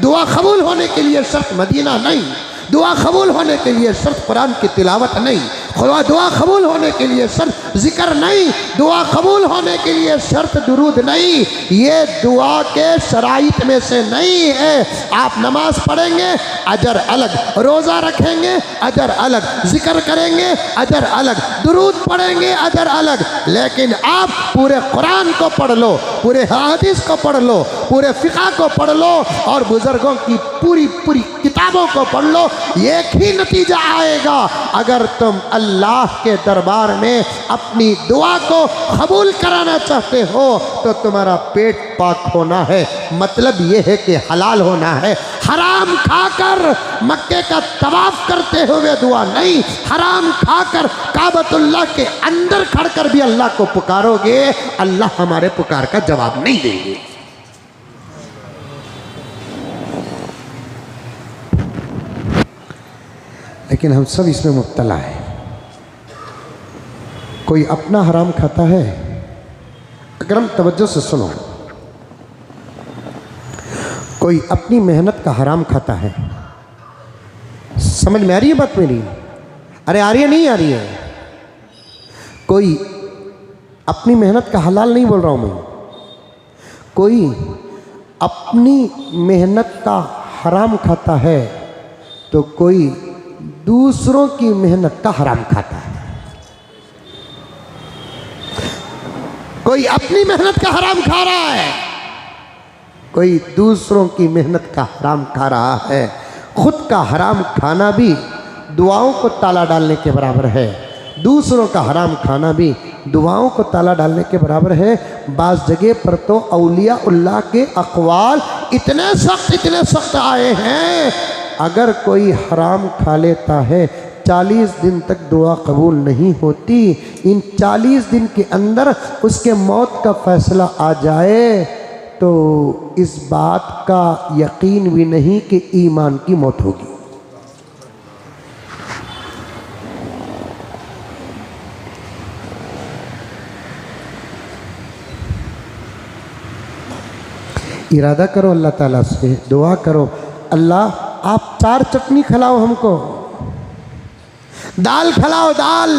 दुआ कबूल होने के लिए शर्त मदीना नहीं, दुआ कबूल होने के लिए शर्त कुरान की तिलावत नहीं, दुआ कबूल होने के लिए शर्त जिक्र नहीं, दुआ कबूल होने के लिए शर्त दुरूद नहीं। ये दुआ के शराइत में से नहीं है। आप नमाज पढ़ेंगे अजर अलग, रोज़ा रखेंगे अजर अलग, जिक्र करेंगे अजर अलग, दुरूद पढ़ेंगे अजर अलग, लेकिन आप पूरे कुरान को पढ़ लो, पूरे हदीस को पढ़ लो, पूरे फ़िक़्ह को पढ़ लो और बुज़ुर्गों की पूरी किताबों को पढ़ लो, एक ही नतीजा आएगा। अगर तुम अल्लाह के दरबार में अपनी दुआ को कबूल कराना चाहते हो तो तुम्हारा पेट पाक होना है, मतलब ये है कि हलाल होना है। हराम खाकर मक्के का तवाफ करते हुए दुआ नहीं, हराम खाकर काबतुल्लाह के अंदर खड़कर भी अल्लाह को पुकारोगे, अल्लाह हमारे पुकार का जवाब नहीं देंगे। लेकिन हम सब इसमें मुब्तला है। कोई अपना हराम खाता है, अगर हम तवज्जो से सुनो, कोई अपनी मेहनत का हराम खाता है। समझ में आ रही है बात मेरी? अरे आ रही है, नहीं आ रही है? कोई अपनी मेहनत का हलाल नहीं बोल रहा हूं मैं, कोई अपनी मेहनत का हराम खाता है तो कोई दूसरों की मेहनत का हराम खाता है। कोई अपनी मेहनत का हराम खा रहा है, कोई दूसरों की मेहनत का हराम खा रहा है। खुद का हराम खाना भी दुआओं को ताला डालने के बराबर है, दूसरों का हराम खाना भी दुआओं को ताला डालने के बराबर है। बाज़ जगह पर तो औलिया उल्लाह के अक़वाल इतने सख्त आए हैं, अगर कोई हराम खा लेता है 40 दिन तक दुआ कबूल नहीं होती। इन 40 दिन के अंदर उसके मौत का फैसला आ जाए तो इस बात का यकीन भी नहीं कि ईमान की मौत होगी। इरादा करो अल्लाह ताला से, दुआ करो, अल्लाह आप 4 चटनी खिलाओ हमको, दाल खिलाओ, दाल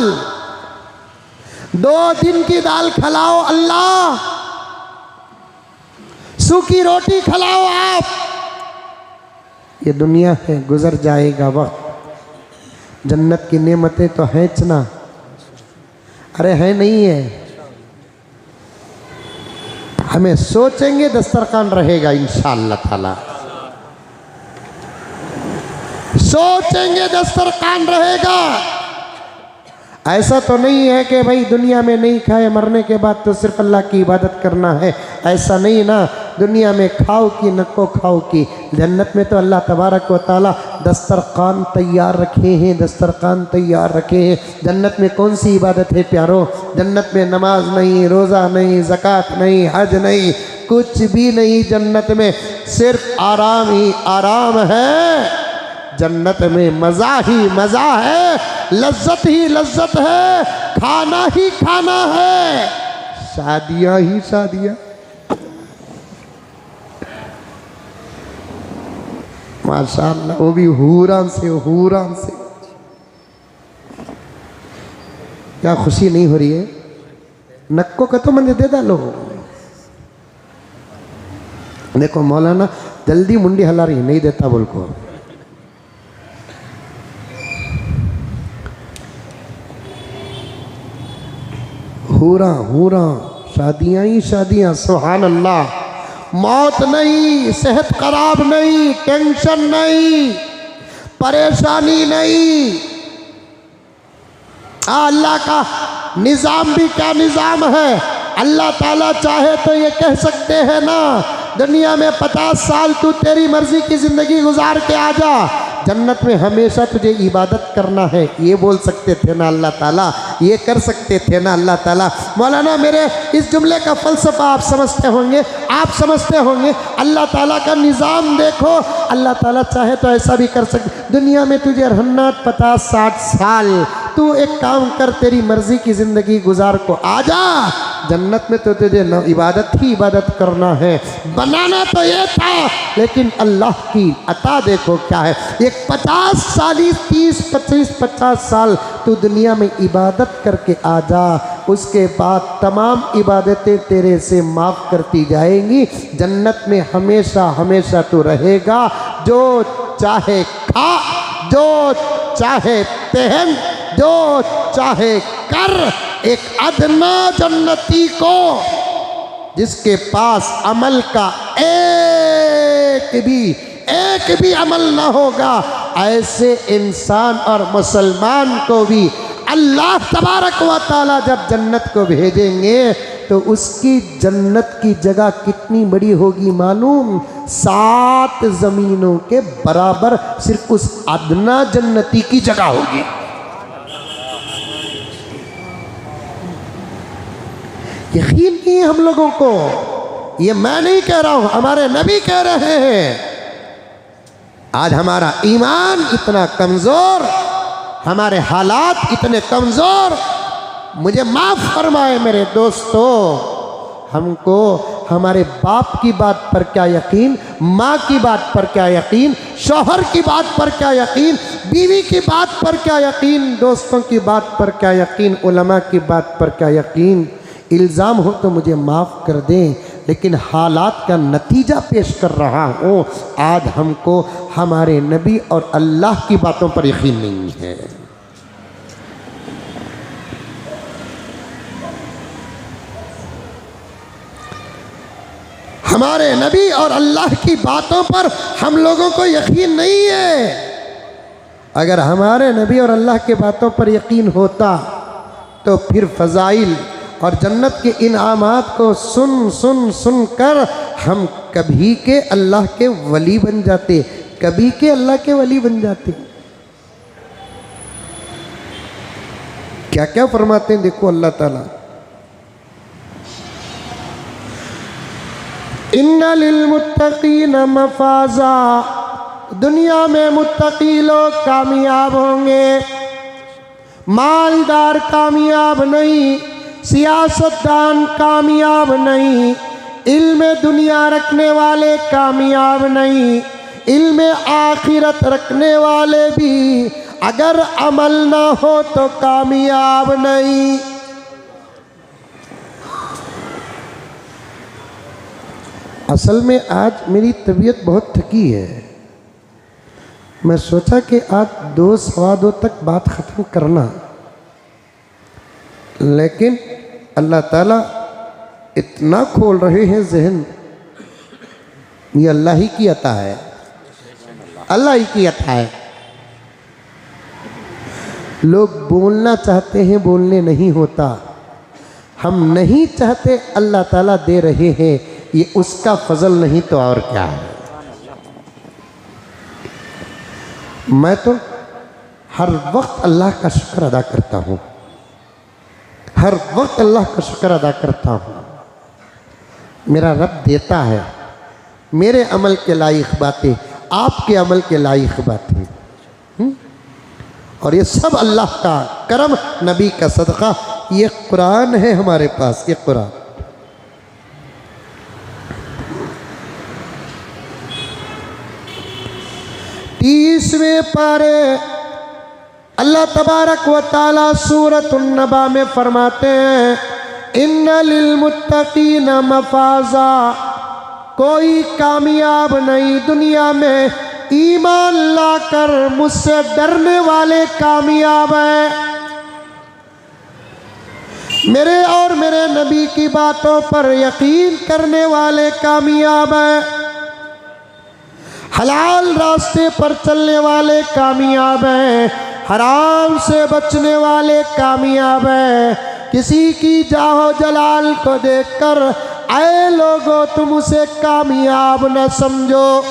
2 दिन की दाल खिलाओ अल्लाह, सूखी रोटी खिलाओ आप। ये दुनिया है, गुजर जाएगा वक्त। जन्नत की नेमतें तो हैं ना, अरे है नहीं है? हमें सोचेंगे दस्तरखान रहेगा इंशाअल्लाह ताला, सोचेंगे दस्तरखान रहेगा। ऐसा तो नहीं है कि भाई दुनिया में नहीं खाए मरने के बाद तो सिर्फ अल्लाह की इबादत करना है, ऐसा नहीं ना। दुनिया में खाओ की नको खाओ की, जन्नत में तो अल्लाह तबारक व तआला दस्तरखान तैयार रखे हैं, दस्तरखान तैयार रखे हैं। जन्नत में कौन सी इबादत है प्यारो? जन्नत में नमाज नहीं, रोज़ा नहीं, ज़कात नहीं, हज नहीं, कुछ भी नहीं। जन्नत में सिर्फ आराम ही आराम है। जन्नत में मज़ा ही मज़ा है, लज्जत ही लज्जत है, खाना ही खाना है, शादियाँ ही शादियाँ। माशाअल्लाह, वो भी हूरान से, हूरान से। क्या खुशी नहीं हो रही है? नक्को का तो मन दे डालो। देखो मौलाना जल्दी मुंडी हला रही, नहीं देता बोल को। हूरा हूरा, शादियां ही शादियां। सुभान अल्लाह। मौत नहीं, सेहत खराब नहीं, टेंशन नहीं, परेशानी नहीं। अल्लाह का निज़ाम भी क्या निज़ाम है। अल्लाह ताला चाहे तो ये कह सकते हैं ना, दुनिया में 50 साल तू तेरी मर्जी की ज़िंदगी गुजार के आ जा, जन्नत में हमेशा तुझे इबादत करना है। ये बोल सकते थे ना अल्लाह ताला, ये कर सकते थे ना अल्लाह ताला। मौलाना मेरे इस जुमले का फ़लसफ़ा आप समझते होंगे, आप समझते होंगे। अल्लाह ताला का निज़ाम देखो, अल्लाह ताला चाहे तो ऐसा भी कर सकते। दुनिया में तुझे रहना 50-60 साल, तू एक काम कर, तेरी मर्ज़ी की ज़िंदगी गुजार को आ जा, जन्नत में तो तुझे न इबादत ही इबादत करना है। बनाना तो ये था, लेकिन अल्लाह की अता देखो क्या है। एक 50 साल, 30-25-50 साल तू दुनिया में इबादत करके आ जा, उसके बाद तमाम इबादतें तेरे से माफ़ करती जाएंगी। जन्नत में हमेशा हमेशा तू रहेगा। जो चाहे खा, जो चाहे पहन, जो चाहे कर। एक अदना जन्नती को जिसके पास अमल का एक भी अमल ना होगा, ऐसे इंसान और मुसलमान को भी अल्लाह तबारक व तआला जब जन्नत को भेजेंगे तो उसकी जन्नत की जगह कितनी बड़ी होगी मालूम? 7 ज़मीनों के बराबर सिर्फ उस अदना जन्नती की जगह होगी। यकीन नहीं है हम लोगों को, ये मैं नहीं कह रहा हूं, हमारे नबी कह रहे हैं। आज हमारा ईमान इतना कमज़ोर, हमारे हालात इतने कमज़ोर, मुझे माफ़ फरमाए मेरे दोस्तों, हमको हमारे बाप की बात पर क्या यकीन, माँ की बात पर क्या यकीन, शौहर की बात पर क्या यकीन, बीवी की बात पर क्या यकीन, दोस्तों की बात पर क्या यकीन, उलमा की बात पर क्या यकीन। इल्ज़ाम हो तो मुझे माफ़ कर दें, लेकिन हालात का नतीजा पेश कर रहा हूँ। आज हमको हमारे नबी और अल्लाह की बातों पर यकीन नहीं है। हमारे नबी और अल्लाह की बातों पर हम लोगों को यकीन नहीं है। अगर हमारे नबी और अल्लाह की बातों पर यकीन होता तो फिर फ़ज़ाइल और जन्नत के इनामात को सुन सुन सुन कर हम कभी के अल्लाह के वली बन जाते, कभी के अल्लाह के वली बन जाते। क्या क्या फरमाते हैं देखो अल्लाह ताला, इन्ना लिल मुत्तकीन मफाज़ा, दुनिया में मुत्तकी लोग कामयाब होंगे, मालदार कामयाब नहीं, सियासतदान कामयाब नहीं, इल्म दुनिया रखने वाले कामयाब नहीं, इल्म आखिरत रखने वाले भी अगर अमल ना हो तो कामयाब नहीं। असल में आज मेरी तबीयत बहुत थकी है, मैं सोचा कि आज 2-2:15 तक बात ख़त्म करना, लेकिन अल्लाह ताला इतना खोल रहे हैं जहन, ये अल्लाह ही की अता है, अल्लाह ही की अता है। लोग बोलना चाहते हैं, बोलने नहीं होता, हम नहीं चाहते, अल्लाह ताला दे रहे हैं, ये उसका फजल नहीं तो और क्या है। मैं तो हर वक्त अल्लाह का शुक्र अदा करता हूँ, हर वक्त अल्लाह का शुक्र अदा करता हूँ। मेरा रब देता है, मेरे अमल के लायक बातें, आपके अमल के लायक बातें। और ये सब अल्लाह का करम, नबी का सदका। ये कुरान है हमारे पास, ये कुरान। तीसवें पारे अल्लाह तबारक व ताला सूरत उन्नबा में फरमाते हैं, इन्ना लिल मुत्तकीन मफाजा, कोई कामयाब नहीं दुनिया में ईमान लाकर मुझसे डरने वाले कामयाब हैं। मेरे और मेरे नबी की बातों पर यकीन करने वाले कामयाब हैं। हलाल रास्ते पर चलने वाले कामयाब हैं। हराम से बचने वाले कामयाब हैं। किसी की जाहो जलाल को देखकर आए लोगों तुम उसे कामयाब न समझो।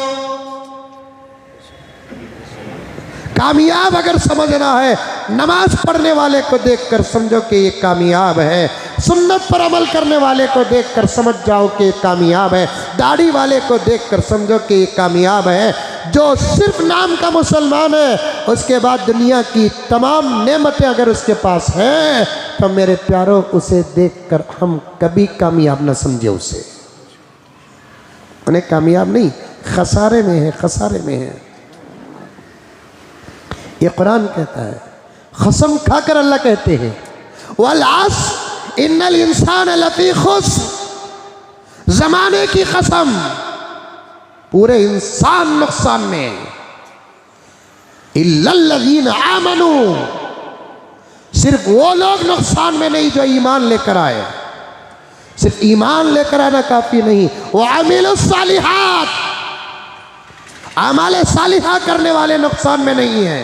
कामयाब अगर समझना है, नमाज पढ़ने वाले को देखकर समझो कि ये कामयाब है। सुन्नत पर अमल करने वाले को देखकर समझ जाओ कि ये कामयाब है। दाढ़ी वाले को देखकर समझो कि ये कामयाब है। जो सिर्फ नाम का मुसलमान है, उसके बाद दुनिया की तमाम नेमतें अगर उसके पास हैं, तो मेरे प्यारों उसे देखकर हम कभी कामयाब न समझे उसे। उन्हें कामयाब नहीं, खसारे में है, खसारे में है। ये कुरान कहता है। कसम खाकर अल्लाह कहते हैं, वल अस्र इन्नल इंसान लफी खुस्र, जमाने की कसम, पूरे इंसान नुकसान में। इल्लल्लज़ीना आमनू, सिर्फ वो लोग नुकसान में नहीं जो ईमान लेकर आए। सिर्फ ईमान लेकर आना काफी नहीं, वो अमीलुस सालिहात, आमाले सालिहा करने वाले नुकसान में नहीं है।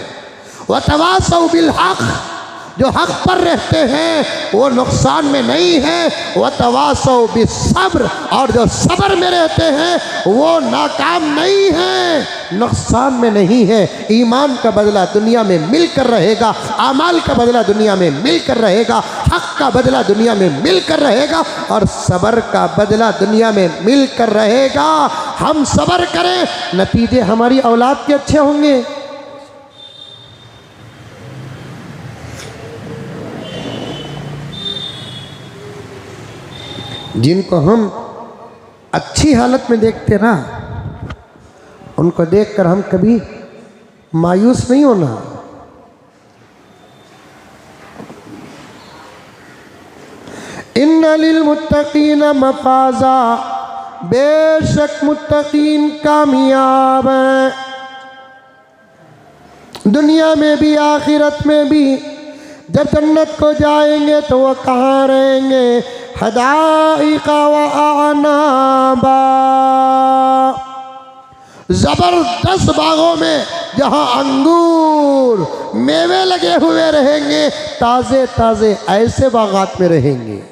व तवासौ बिल हक़, जो हक़ पर रहते हैं वो नुकसान में नहीं है। व तवासौ बिस सब्र, और जो सब्र में रहते हैं वो नाकाम नहीं है, नुकसान में नहीं है। ईमान का बदला दुनिया में मिलकर रहेगा, आमाल का बदला दुनिया में मिलकर रहेगा, हक़ का बदला दुनिया में मिलकर रहेगा, और सब्र का बदला दुनिया में मिलकर रहेगा। हम सब्र करें, नतीजे हमारी औलाद के अच्छे होंगे। जिनको हम अच्छी हालत में देखते ना, उनको देखकर हम कभी मायूस नहीं होना। इन्ना लिल मुत्तकीन मफाजा, बेशक मुत्तकीन कामयाब हैं, दुनिया में भी आखिरत में भी। जब जन्नत को जाएंगे तो वो कहाँ रहेंगे? हदाइका व अनाबा, जबरदस्त बागों में जहाँ अंगूर मेवे लगे हुए रहेंगे, ताज़े ताज़े ऐसे बागात में रहेंगे।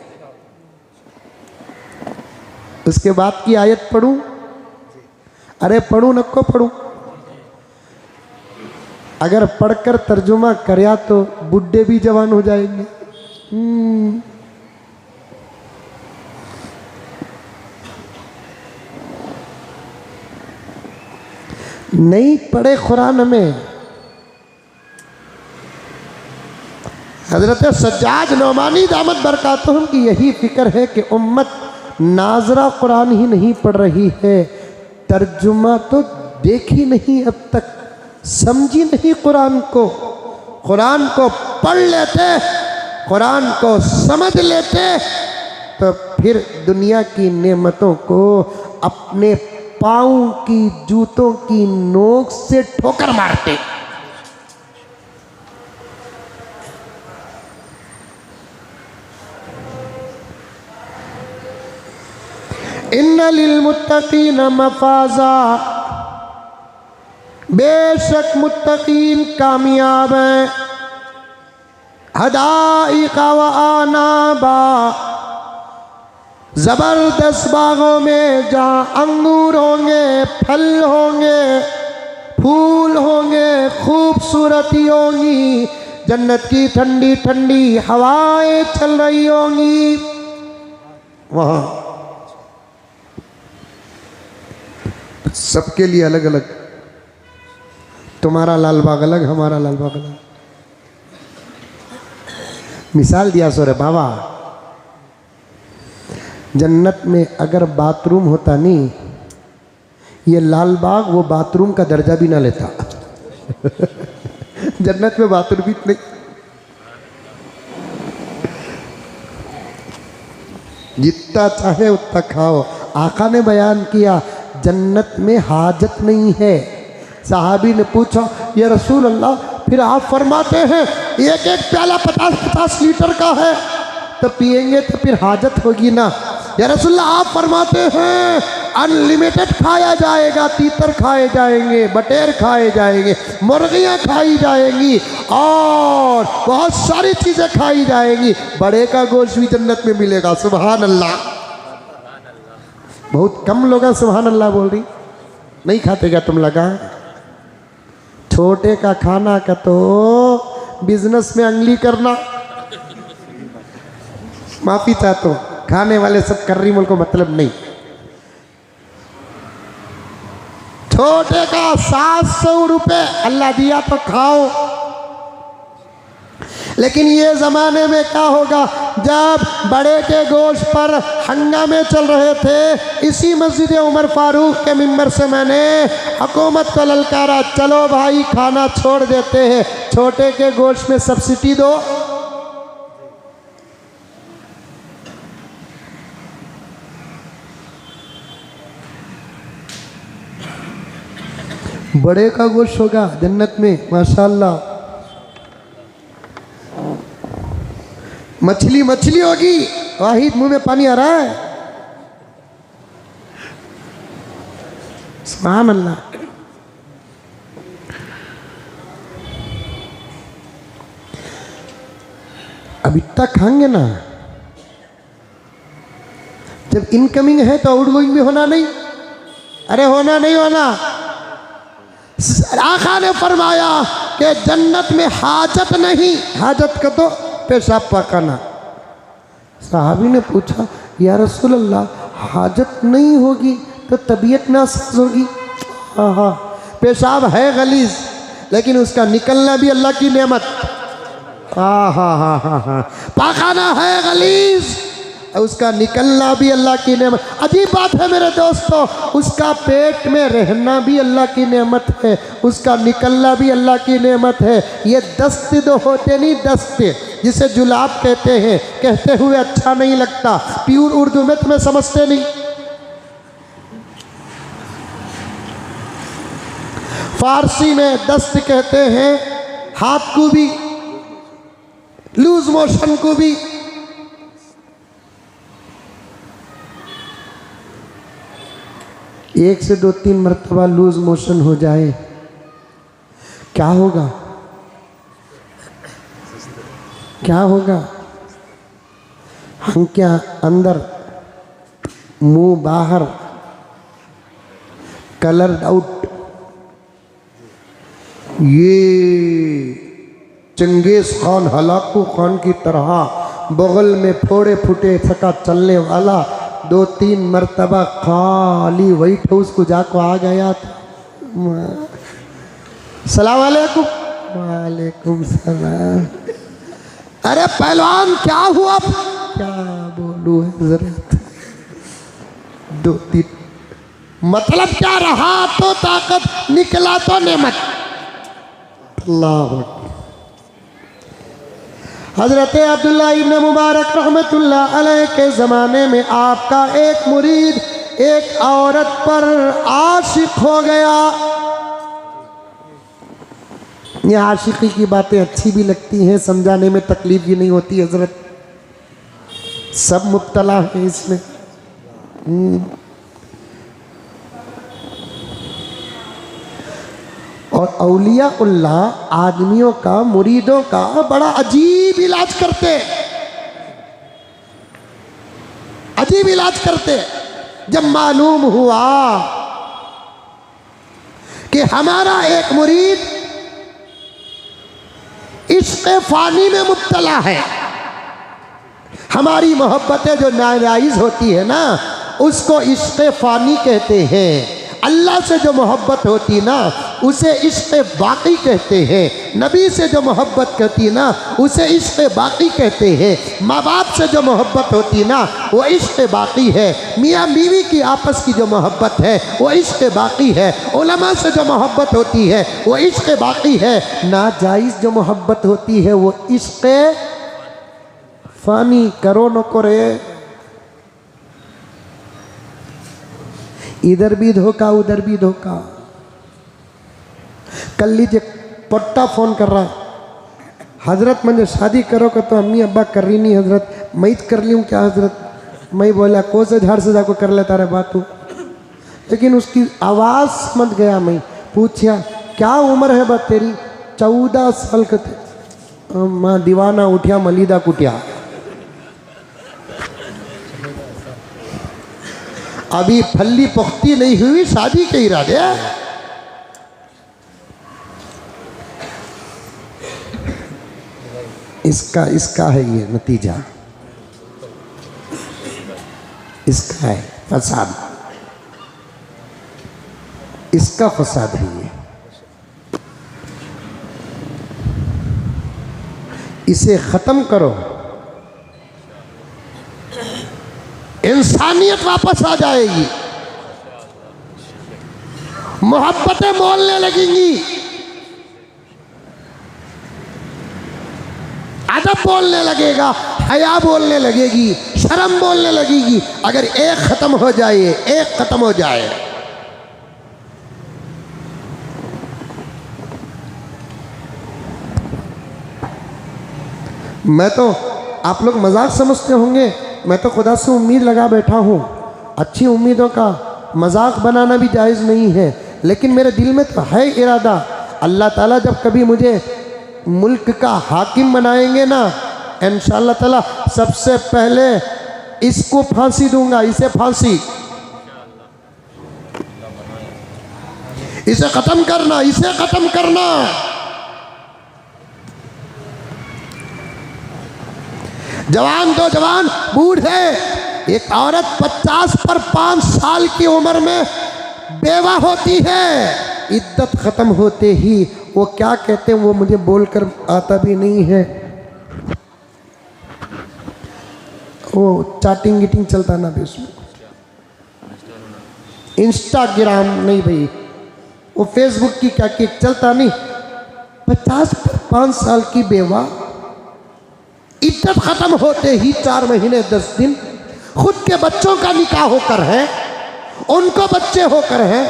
उसके बाद की आयत पढ़ूं? अरे पढ़ूं नको पढ़ूं? अगर पढ़कर तर्जुमा करया तो बुढ़े भी जवान हो जाएंगे। नहीं पढ़े कुरान में। हजरत सज्जाद नौमानी दामत बरकातुहुम की यही फिक्र है कि उम्मत नाजरा कुरान ही नहीं पढ़ रही है, तर्जुमा तो देखी नहीं, अब तक समझी नहीं कुरान को। कुरान को पढ़ लेते, कुरान को समझ लेते, तो फिर दुनिया की नेमतों को अपने पाँव की जूतों की नोक से ठोकर मारते। इन्ना लिल मुत्तकीन मफाजा, बेशक मुत्तकीन कामयाब हैं। हदाइका व अनाबा, जबरदस्त बागों में जहाँ अंगूर होंगे, फल होंगे, फूल होंगे, खूबसूरती होंगी, जन्नत की ठंडी ठंडी हवाएं चल रही होंगी। वहाँ सबके लिए अलग अलग। तुम्हारा लाल बाग अलग, हमारा लाल बाग अलग। मिसाल दिया सो रे बाबा, जन्नत में अगर बाथरूम होता नहीं, ये लाल बाग वो बाथरूम का दर्जा भी ना लेता। जन्नत में बाथरूम भी नहीं। जितना चाहे उतना खाओ। आका ने बयान किया जन्नत में हाजत नहीं है। साहबी ने पूछा ये रसूल अल्लाह, फिर आप फरमाते हैं एक एक प्याला 50-50 लीटर का है, तो पिएंगे तो फिर हाजत होगी ना। या रसूल अल्लाह आप फरमाते हैं अनलिमिटेड खाया जाएगा, तीतर खाए जाएंगे, बटेर खाए जाएंगे, मुर्गियाँ खाई जाएंगी और बहुत सारी चीज़ें खाई जाएंगी। बड़े का गोश्त भी जन्नत में मिलेगा। सुभान अल्लाह। बहुत कम लोग सुभान अल्लाह बोल रही। नहीं खाते क्या तुम लगा? छोटे का खाना का तो बिजनेस में अंगली करना। माफी चाहता हूँ, खाने वाले सब कर रही, मुझको मतलब नहीं। छोटे का 700 रुपये अल्लाह दिया तो खाओ। लेकिन ये ज़माने में क्या होगा, जब बड़े के गोश्त पर हंगामे चल रहे थे, इसी मस्जिद उमर फारूक के मिंबर से मैंने हुकूमत को ललकारा, चलो भाई खाना छोड़ देते हैं, छोटे के गोश्त में सब्सिडी दो। बड़े का गोश्त होगा जन्नत में माशाल्लाह। मछली मछली होगी। वाहिद मुंह में पानी आ रहा है। सुभान अल्लाह। अब इतना खाएंगे ना, जब इनकमिंग है तो आउटगोइंग भी होना नहीं। अरे होना नहीं होना। आका ने फरमाया कि जन्नत में हाजत नहीं। हाजत का तो पेशाब पकाना। साहबी ने पूछा या रसूल अल्लाह, हाजत नहीं होगी तो तबीयत नासाज होगी। हाँ हाँ, पेशाब है गलीज, लेकिन उसका निकलना भी अल्लाह की नेमत। हाँ हाँ हाँ हाँ हाँ, पाखाना है गलीज, उसका निकलना भी अल्लाह की नेमत। अजीब बात है मेरे दोस्तों, उसका पेट में रहना भी अल्लाह की नेमत है, उसका निकलना भी अल्लाह की नेमत है। ये दस्त तो होते नहीं, दस्त जिसे जुलाब कहते हैं, कहते हुए अच्छा नहीं लगता। प्योर उर्दू में तुम्हें समझते नहीं। फारसी में दस्त कहते हैं हाथ को भी, लूज मोशन को भी। एक से 2-3 मरतबा लूज मोशन हो जाए क्या होगा? क्या होगा? हम क्या अंदर, मुंह बाहर, कलर आउट। ये चंगेज खान, हलाकू खान की तरह बगल में फोड़े फुटे थका चलने वाला 2-3 मरतबा खाली व्हाइट हाउस को जाको आ गया था। सलाम वालेकुम। वालेकुम सलाम। अरे पहलवान क्या हुआ? क्या बोलूं हजरत, 2-3 मतलब क्या रहा तो ताकत, निकला तो नेमत। अल्लाह। हजरत अब्दुल्ला इब्न मुबारक रहमतुल्लाह अलैह के ज़माने में आपका एक मुरीद एक औरत पर आशिक हो गया। ये आशिकी की बातें अच्छी भी लगती हैं, समझाने में तकलीफ भी नहीं होती हजरत। सब मुब्तला है इसमें। और औलियाउल्लाह आदमियों का, मुरीदों का बड़ा अजीब इलाज करते, अजीब इलाज करते। जब मालूम हुआ कि हमारा एक मुरीद इश्क़ फ़ानी में मुब्तला है, हमारी मोहब्बतें जो नाजायज़ होती है ना, उसको इश्क़ फ़ानी कहते हैं। अल्लाह से जो मोहब्बत होती ना, उसे इश्क़ बाक़ी कहते हैं। नबी से जो मोहब्बत करती है ना उसे इश्क़ बाक़ी कहते हैं। माँ बाप से जो मोहब्बत होती है ना वो इश्क़ बाक़ी है। मियाँ बीवी की आपस की जो मोहब्बत है वो इश्क़ बाक़ी है। उलमा से जो मोहब्बत होती है वो इश्क़ बाक़ी है। नाजायज़ जो मोहब्बत होती है वो इश्क़ फ़ानी। करो न करे, इधर भी धोखा उधर भी धोखा। कल लीजिए पट्टा फ़ोन कर रहा, हज़रत मुझे शादी करो का तो अम्मी अब्बा कर रही नहीं हज़रत, मैं कर ली हूँ क्या हज़रत। मैं बोला को से झाड़ से जाको कर लेता रहे बात हूँ, लेकिन उसकी आवाज़ समझ गया। मैं पूछा क्या उम्र है बात तेरी? 14 साल के थे। माँ दीवाना उठिया मलीदा कुटिया। अभी फल्ली पुख्ती नहीं हुई, शादी के इरादे। इसका है ये नतीजा, इसका है फसाद, इसका फसाद है ये। इसे खत्म करो, इंसानियत वापस आ जाएगी, मोहब्बतें बोलने लगेंगी, अदब बोलने लगेगा, हया बोलने लगेगी, शर्म बोलने लगेगी। अगर एक खत्म हो जाए, एक खत्म हो जाए। मैं तो, आप लोग मजाक समझते होंगे, मैं तो खुदा से उम्मीद लगा बैठा हूँ। अच्छी उम्मीदों का मजाक बनाना भी जायज़ नहीं है, लेकिन मेरे दिल में तो है इरादा, अल्लाह ताला जब कभी मुझे मुल्क का हाकिम बनाएंगे ना, इंशाअल्लाह ताला सबसे पहले इसको फांसी दूंगा। इसे फांसी, इसे ख़त्म करना, इसे ख़त्म करना। जवान तो जवान, बूढ़े, एक औरत 50 पर 5 साल की उम्र में बेवा होती है। इद्दत ख़त्म होते ही वो क्या कहते हैं वो मुझे बोलकर आता भी नहीं है। वो चाटिंग गिटिंग चलता ना भी उसमें, इंस्टाग्राम नहीं भाई, वो फेसबुक की क्या किक चलता नहीं। 50 पर 5 साल की बेवा, इद्दत ख़त्म होते ही 4 महीने 10 दिन, खुद के बच्चों का निकाह होकर है, उनको बच्चे होकर हैं,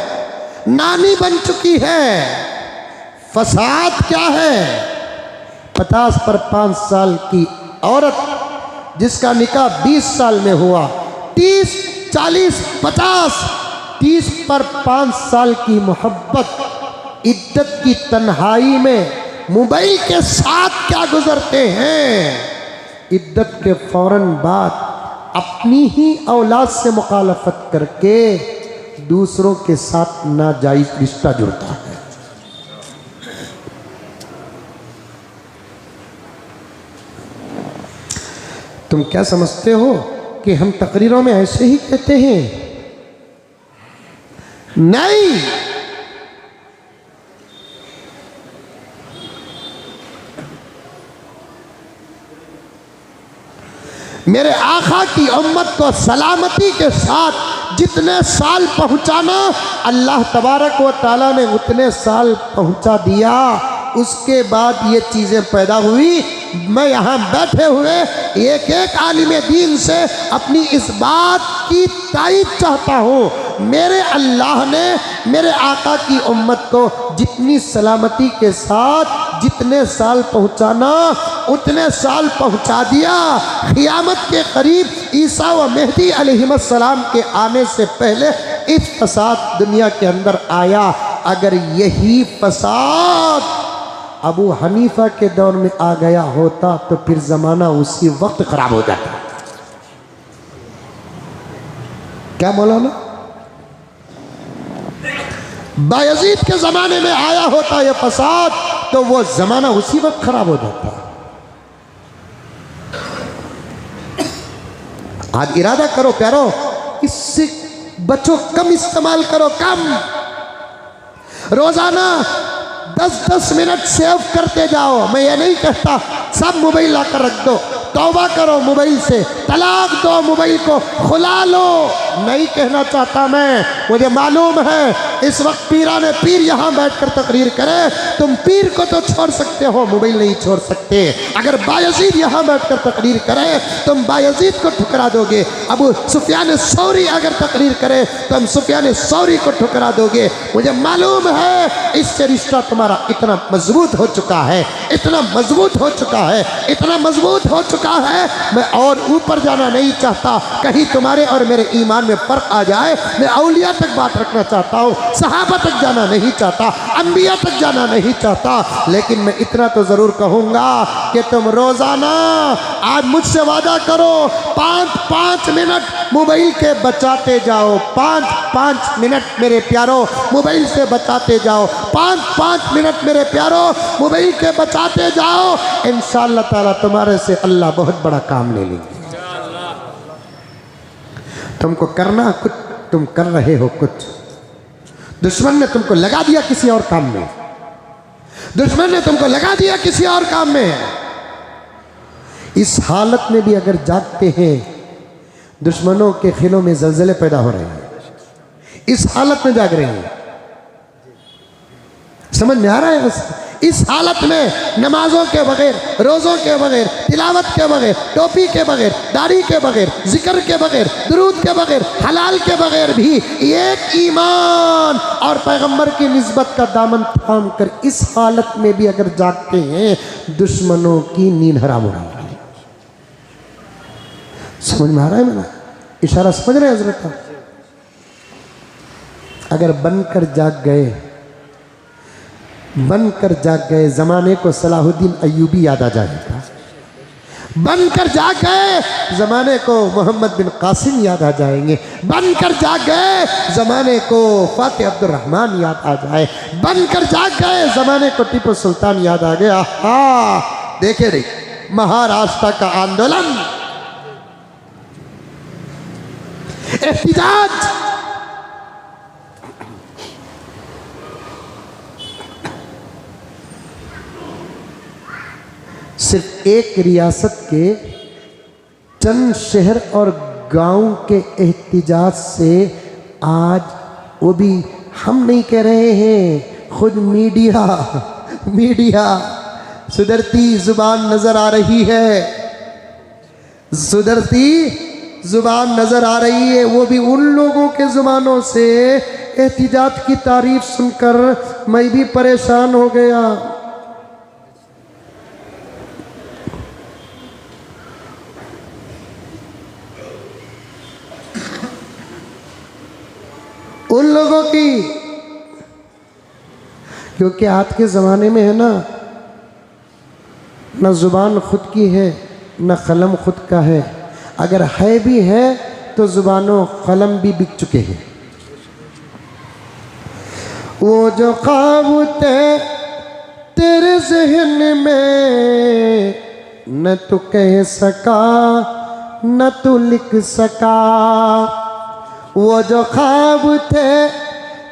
नानी बन चुकी है। फसाद क्या है? 50 पर 5 साल की औरत जिसका निकाह 20 साल में हुआ, 30, 40, 50, 30 पर 5 साल की मोहब्बत, इद्दत की तन्हाई में मोबाइल के साथ क्या गुजरते हैं। इद्दत के फौरन बाद अपनी ही औलाद से मुखालफत करके दूसरों के साथ नाजायज रिश्ता जुड़ता है। तुम क्या समझते हो कि हम तकरीरों में ऐसे ही कहते हैं? नहीं, मेरे आका की उम्मत को सलामती के साथ जितने साल पहुंचाना, अल्लाह तबारक व तआला ने उतने साल पहुंचा दिया। उसके बाद ये चीज़ें पैदा हुई। मैं यहाँ बैठे हुए एक एक आलिम दीन से अपनी इस बात की तायीद चाहता हूँ। मेरे अल्लाह ने मेरे आका की उम्मत को जितनी सलामती के साथ जितने साल पहुँचाना उतने साल पहुँचा दिया। क़ियामत के करीब ईसा व मेहदी अलैहिस्सलाम के आने से पहले इस फसाद दुनिया के अंदर आया। अगर यही फसाद अबू हनीफा के दौर में आ गया होता तो फिर ज़माना उसी वक्त ख़राब हो जाता। क्या मौलाना? बायजीद के ज़माने में आया होता यह फसाद तो वो ज़माना उसी वक्त ख़राब हो जाता। आज इरादा करो प्यारो, इससे बचो, कम इस्तेमाल करो, कम। रोजाना 10-10 मिनट सेव करते जाओ। मैं ये नहीं कहता सब मोबाइल लाकर रख दो, तौबा करो मोबाइल से, तलाक दो मोबाइल को, खुला लो, नहीं कहना चाहता मैं। मुझे मालूम है इस वक्त पीराने पीर यहाँ बैठकर तकरीर करे, तुम पीर को तो छोड़ सकते हो, मोबाइल नहीं छोड़ सकते। अगर बायजीद यहाँ बैठकर तकरीर करे तुम बायजीद को ठुकरा दोगे। अबू सुफियान सौरी अगर तकरीर करे तुम सुफियान सौरी को ठुकरा दोगे। मुझे मालूम है इससे रिश्ता तुम्हारा इतना मजबूत हो चुका है, इतना मजबूत हो चुका है, इतना मजबूत हो चुका है। मैं और ऊपर जाना नहीं चाहता, कहीं तुम्हारे और मेरे ईमान में फर्क आ जाए। मैं औलिया तक बात रखना चाहता हूँ, सहाबा तक जाना नहीं चाहता, अंबिया तक जाना नहीं चाहता, लेकिन मैं इतना तो जरूर कहूँगा कि तुम रोजाना आज मुझसे वादा करो 5-5 मिनट मोबाइल के बचाते जाओ। 5-5 मिनट मेरे प्यारो मोबाइल से बचाते जाओ। 5-5 मिनट मेरे प्यारो मोबाइल के बचाते जाओ। इंशाअल्लाह ताला तुम्हारे से अल्लाह बहुत बड़ा काम ले लेंगे। तुमको करना कुछ, तुम कर रहे हो कुछ, दुश्मन ने तुमको लगा दिया किसी और काम में, दुश्मन ने तुमको लगा दिया किसी और काम में। इस हालत में भी अगर जागते हैं, दुश्मनों के खिलों में जलजले पैदा हो रहे हैं, इस हालत में जाग रहे हैं। समझ में आ रहा है? इस हालत में नमाजों के बगैर, रोज़ों के बगैर, तिलावत के बगैर, टोपी के बगैर, दाढ़ी के बगैर, जिक्र के बगैर, दुरूद के बगैर, हलाल के बगैर भी एक ईमान और पैगंबर की निस्बत का दामन थाम कर इस हालत में भी अगर जागते हैं, दुश्मनों की नींद हराम हो रही है। समझ में आ रहा है? मेरा इशारा समझ रहे हैं हजरत? अगर बनकर जाग गए, बनकर जाग गए, जमाने को सलाहुद्दीन अय्यूबी याद आ जाएगा। बनकर जाग गए, जमाने को मोहम्मद बिन कासिम याद आ जाएंगे। बनकर जाग गए, जमाने को फातिह अब्दुल रहमान याद आ जाए। बनकर जाग गए, जमाने को टीपू सुल्तान याद आ गया। हाँ, देखे नहीं, महाराष्ट्र का आंदोलन, एहतिजाज, सिर्फ एक रियासत के चंद शहर और गांव के एहतिजाज से आज, वो भी हम नहीं कह रहे हैं, खुद मीडिया सुधरती जुबान नजर आ रही है, सुधरती जुबान नजर आ रही है। वो भी उन लोगों के जुबानों से एहतिजाज की तारीफ सुनकर मैं भी परेशान हो गया। उन लोगों की, क्योंकि आज के ज़माने में है ना ज़ुबान खुद की है, न कलम खुद का है। अगर है भी है तो ज़ुबानों कलम भी बिक चुके हैं। वो जो ख्वाब थे तेरे ज़हन में, न तू कह सका न तू लिख सका। वो जो ख्वाब थे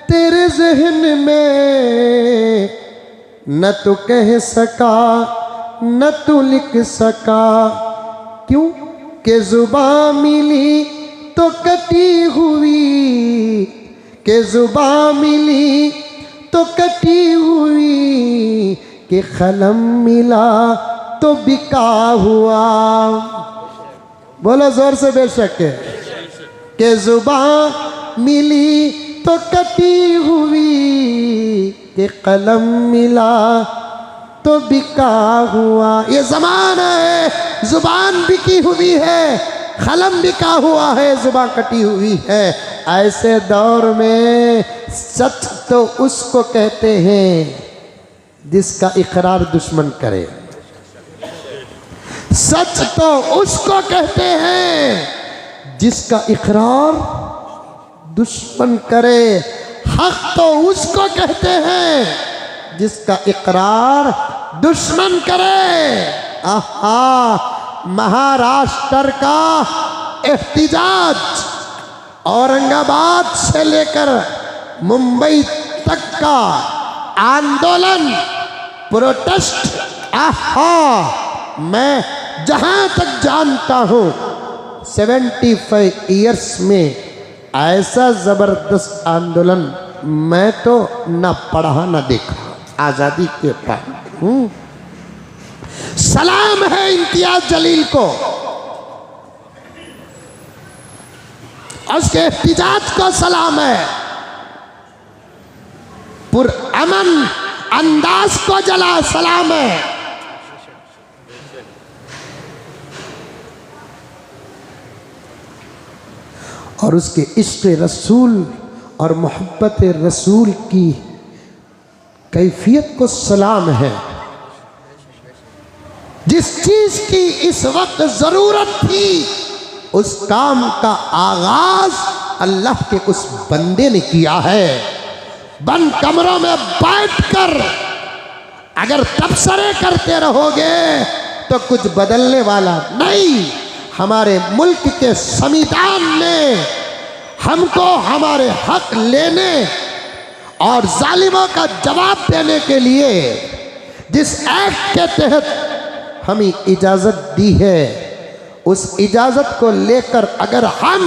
तेरे ज़हन में, न तू कह सका न तू लिख सका। क्यों? कि ज़ुबान मिली तो कटी हुई, कि ज़ुबान मिली तो कटी हुई, कि कलम मिला तो बिका हुआ। बोलो जोर से, बेशक है कि ज़ुबान मिली तो कटी हुई, कि कलम मिला तो बिका हुआ। ये ज़माना है, ज़ुबान बिकी हुई है, कलम बिका हुआ है, ज़ुबान कटी हुई है। ऐसे दौर में सच तो उसको कहते हैं जिसका इकरार दुश्मन करे, सच तो उसको कहते हैं जिसका इकरार दुश्मन करे। हक तो उसको कहते हैं जिसका इकरार दुश्मन करे। आहा, महाराष्ट्र का एहतिजाज औरंगाबाद से लेकर मुंबई तक का आंदोलन, प्रोटेस्ट, आहा, मैं जहां तक जानता हूं 75 ईयर्स में ऐसा जबरदस्त आंदोलन मैं तो न पढ़ा न देखा आजादी के बाद। सलाम है इम्तियाज जलील को, उसके एहतिजाज को सलाम है, पुरअमन अंदाज को जला सलाम है। और उसके इश्क़ रसूल और मोहब्बत रसूल की कैफियत को सलाम है। जिस चीज की इस वक्त जरूरत थी उस काम का आगाज अल्लाह के उस बंदे ने किया है। बंद कमरों में बैठकर अगर तबसरे करते रहोगे तो कुछ बदलने वाला नहीं। हमारे मुल्क के संविधान ने हमको हमारे हक लेने और जालिमों का जवाब देने के लिए जिस एक्ट के तहत हमें इजाज़त दी है, उस इजाज़त को लेकर अगर हम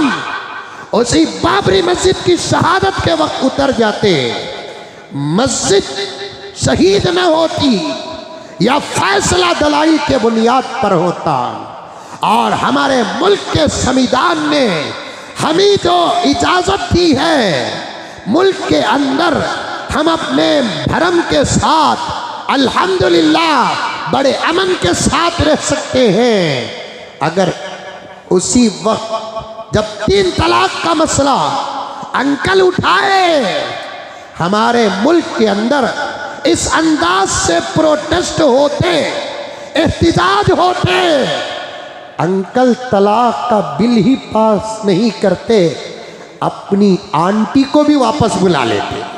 उसी बाबरी मस्जिद की शहादत के वक्त उतर जाते, मस्जिद शहीद न होती या फैसला दलाई के बुनियाद पर होता, और हमारे मुल्क के संविधान ने हमें जो इजाज़त दी है मुल्क के अंदर हम अपने धर्म के साथ अल्हम्दुलिल्लाह बड़े अमन के साथ रह सकते हैं। अगर उसी वक्त जब 3 तलाक का मसला अंकल उठाए, हमारे मुल्क के अंदर इस अंदाज से प्रोटेस्ट होते, एहतिजाज होते, अंकल तलाक का बिल ही पास नहीं करते, अपनी आंटी को भी वापस बुला लेते।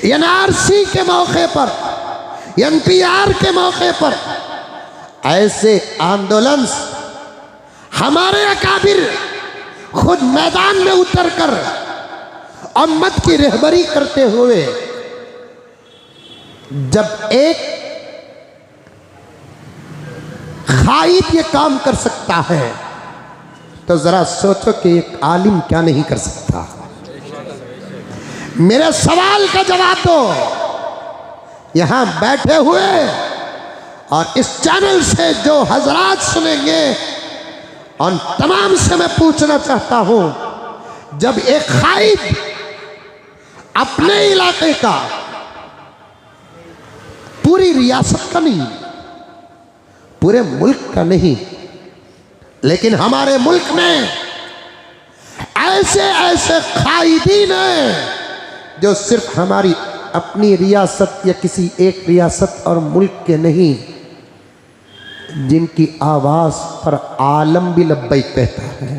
एनआरसी के मौके पर, एनपीआर के मौके पर ऐसे आंदोलन हमारे अकाबिर खुद मैदान में उतरकर उम्मत की रहबरी करते हुए, जब एक खाइद ये काम कर सकता है तो जरा सोचो कि एक आलिम क्या नहीं कर सकता। मेरे सवाल का जवाब दो। यहां बैठे हुए और इस चैनल से जो हजरात सुनेंगे और तमाम से मैं पूछना चाहता हूं, जब एक खाइद अपने इलाके का, पूरी रियासत का नहीं, पूरे मुल्क का नहीं, लेकिन हमारे मुल्क में ऐसे ऐसे खाइदीन हैं जो सिर्फ हमारी अपनी रियासत या किसी एक रियासत और मुल्क के नहीं, जिनकी आवाज़ पर आलम भी लब्बैक कहता है।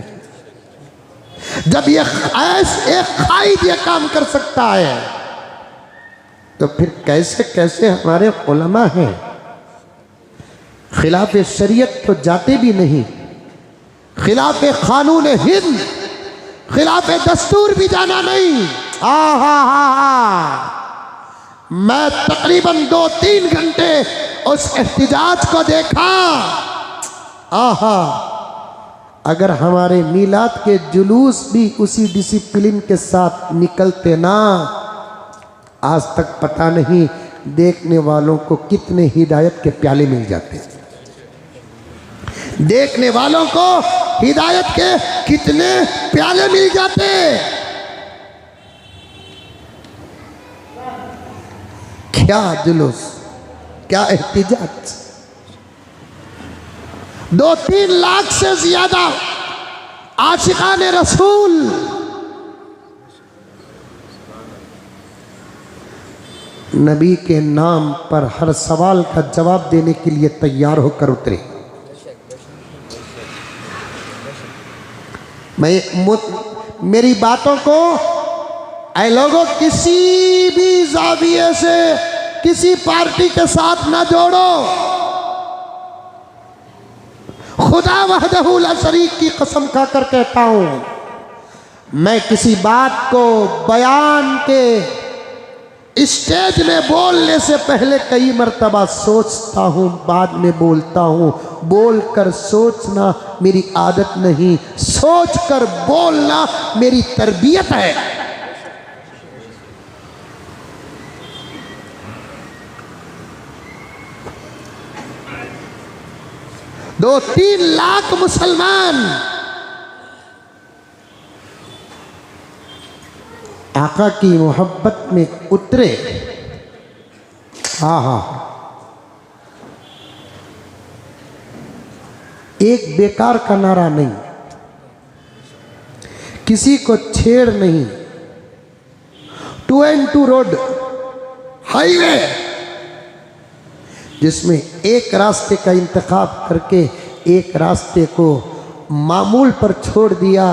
जब ये ऐसे एक खाइद ये काम कर सकता है तो फिर कैसे कैसे हमारे उलमा हैं, खिलाफ शरीयत तो जाते भी नहीं, खिलाफ कानून हिंद, खिलाफ दस्तूर भी जाना नहीं। मैं तकरीबन 2-3 घंटे उस एहतिजाज को देखा। अगर हमारे मीलाद के जुलूस भी उसी डिसिप्लिन के साथ निकलते ना, आज तक पता नहीं देखने वालों को कितने हिदायत के प्याले मिल जाते, देखने वालों को हिदायत के कितने प्याले मिल जाते। क्या जुलूस, क्या एहतिजाज। 2-3 लाख से ज्यादा आशिकाने रसूल नबी के नाम पर हर सवाल का जवाब देने के लिए तैयार होकर उतरे। मेरी बातों को ऐ लोगों किसी भी जाविये से किसी पार्टी के साथ ना जोड़ो। खुदा वहदहू ला शरीक की कसम खाकर कहता हूं, मैं किसी बात को बयान के स्टेज में बोलने से पहले कई मर्तबा सोचता हूँ, बाद में बोलता हूँ। बोलकर सोचना मेरी आदत नहीं, सोचकर बोलना मेरी तरबियत है। 2-3 लाख मुसलमान आका की मोहब्बत में उतरे। एक बेकार का नारा नहीं, किसी को छेड़ नहीं, 2N2 रोड हाईवे जिसमें एक रास्ते का इंतखाब करके एक रास्ते को मामूल पर छोड़ दिया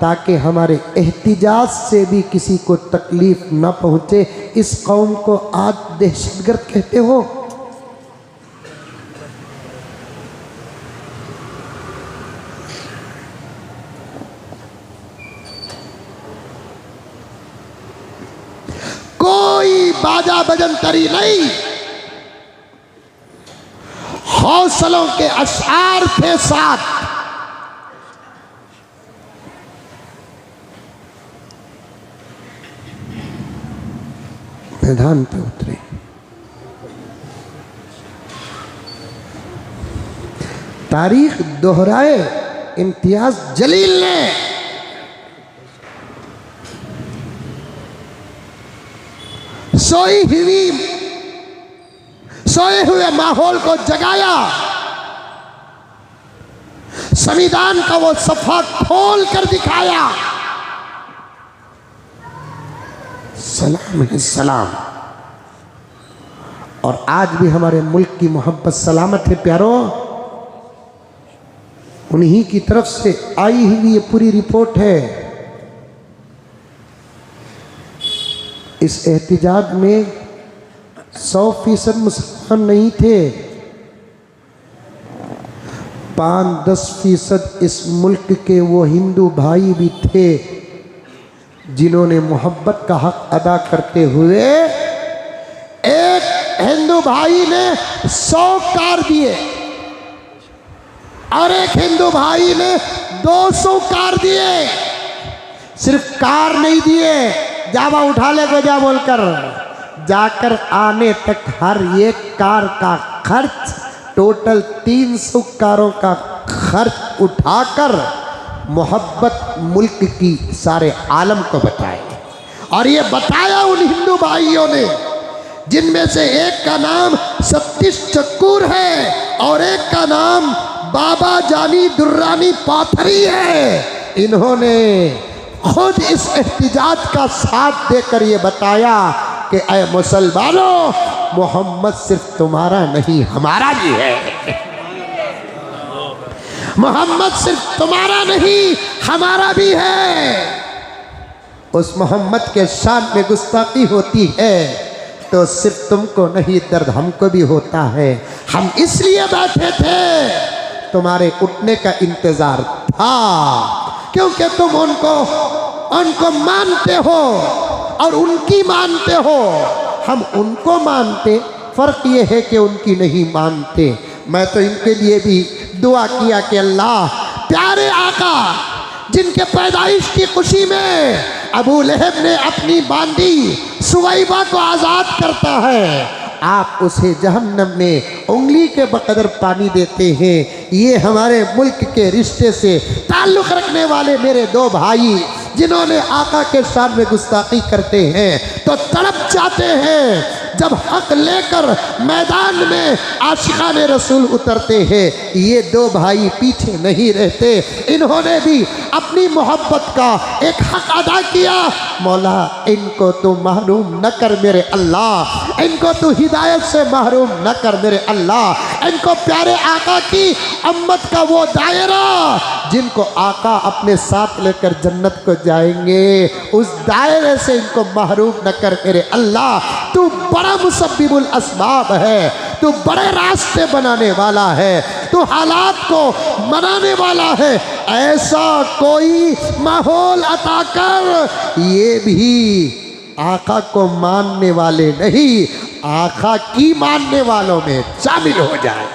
ताकि हमारे एहतिजाज से भी किसी को तकलीफ न पहुंचे। इस कौम को आज दहशतगर्द कहते हो। कोई बाजा बजंतरी नहीं, हौसलों के अशआर थे साथ। मैदान पे उतरे। तारीख दोहराए इम्तियाज जलील ने। सोए हुए माहौल को जगाया, संविधान का वो सफा खोल कर दिखाया। सलाम है सलाम। और आज भी हमारे मुल्क की मोहब्बत सलामत है प्यारों। उन्हीं की तरफ से आई हुई ये पूरी रिपोर्ट है। इस एहतिजाज में 100% मुसलमान नहीं थे, 5-10% इस मुल्क के वो हिंदू भाई भी थे जिन्होंने मोहब्बत का हक अदा करते हुए, एक हिंदू भाई ने 100 कार दिए और एक हिंदू भाई ने 200 कार दिए। सिर्फ कार नहीं दिए, जावा उठा ले को जा बोलकर, जाकर आने तक हर एक कार का खर्च, टोटल 300 कारों का खर्च उठाकर मोहब्बत मुल्क की सारे आलम को बताए। और ये बताया उन हिंदू भाइयों ने जिनमें से एक का नाम सतीश चक्कूर है और एक का नाम बाबा जानी दुर्रानी पाथरी है। इन्होंने खुद इस एहतिजाज का साथ देकर ये बताया कि ऐ मुसलमानों, मोहम्मद सिर्फ तुम्हारा नहीं हमारा भी है। मोहम्मद सिर्फ तुम्हारा नहीं हमारा भी है। उस मोहम्मद के शान में गुस्ताखी होती है तो सिर्फ तुमको नहीं, दर्द हमको भी होता है। हम इसलिए बैठे थे, तुम्हारे उठने का इंतजार था, क्योंकि तुम उनको मानते हो और उनकी मानते हो। हम उनको मानते, फर्क ये है कि उनकी नहीं मानते। मैं तो इनके लिए भी दुआ किया कि अल्लाह, प्यारे आका जिनके पैदाइश की खुशी में अबू लहब ने अपनी बांदी सुवैबा को आज़ाद करता है, आप उसे जहन्नम में उंगली के बकदर पानी देते हैं। ये हमारे मुल्क के रिश्ते से ताल्लुक़ रखने वाले मेरे 2 भाई जिन्होंने आका के शान में गुस्ताखी करते हैं तो तड़प जाते हैं जब हक लेकर मैदान में आशिकाने रसूल उतरते हैं। ये 2 भाई पीछे नहीं रहते, इन्होंने भी अपनी मोहब्बत का एक हक अदा किया। मौला, इनको तो महरूम न कर मेरे अल्लाह, इनको तो हिदायत से महरूम न कर मेरे अल्लाह। इनको प्यारे आका की उम्मत का वो दायरा जिनको आका अपने साथ लेकर जन्नत को जाएंगे, उस दायरे से इनको महरूम न कर मेरे अल्लाह। तू बड़ा मुसब्बिबुल अस्बाब है, तू बड़े रास्ते बनाने वाला है, तू हालात को बनाने वाला है। ऐसा कोई माहौल अता कर ये भी आका को मानने वाले नहीं, आका की मानने वालों में शामिल हो जाए।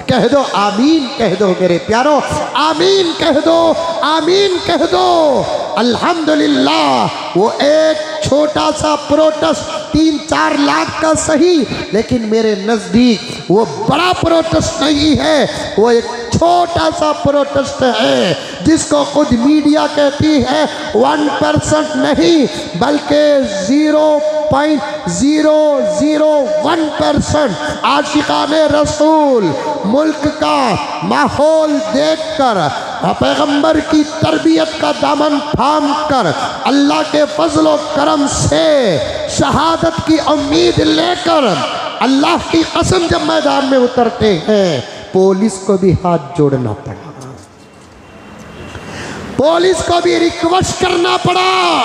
कह दो आमीन, कह दो मेरे प्यारो, आमीन कह दो, आमीन कह दो। अल्हम्दुलिल्लाह वो एक छोटा सा प्रोटेस्ट 3-4 लाख का सही, लेकिन मेरे नज़दीक वो बड़ा प्रोटेस्ट नहीं है, वो एक छोटा सा प्रोटेस्ट है जिसको खुद मीडिया कहती है 1% नहीं बल्कि 0.001% आशिकाने रसूल मुल्क का माहौल देखकर, पैगंबर की तरबियत का दामन थाम कर, अल्लाह के फजलो करम से शहादत की उम्मीद लेकर अल्लाह की कसम जब मैदान में उतरते हैं, पुलिस को भी हाथ जोड़ना पड़ा, पुलिस को भी रिक्वेस्ट करना पड़ा।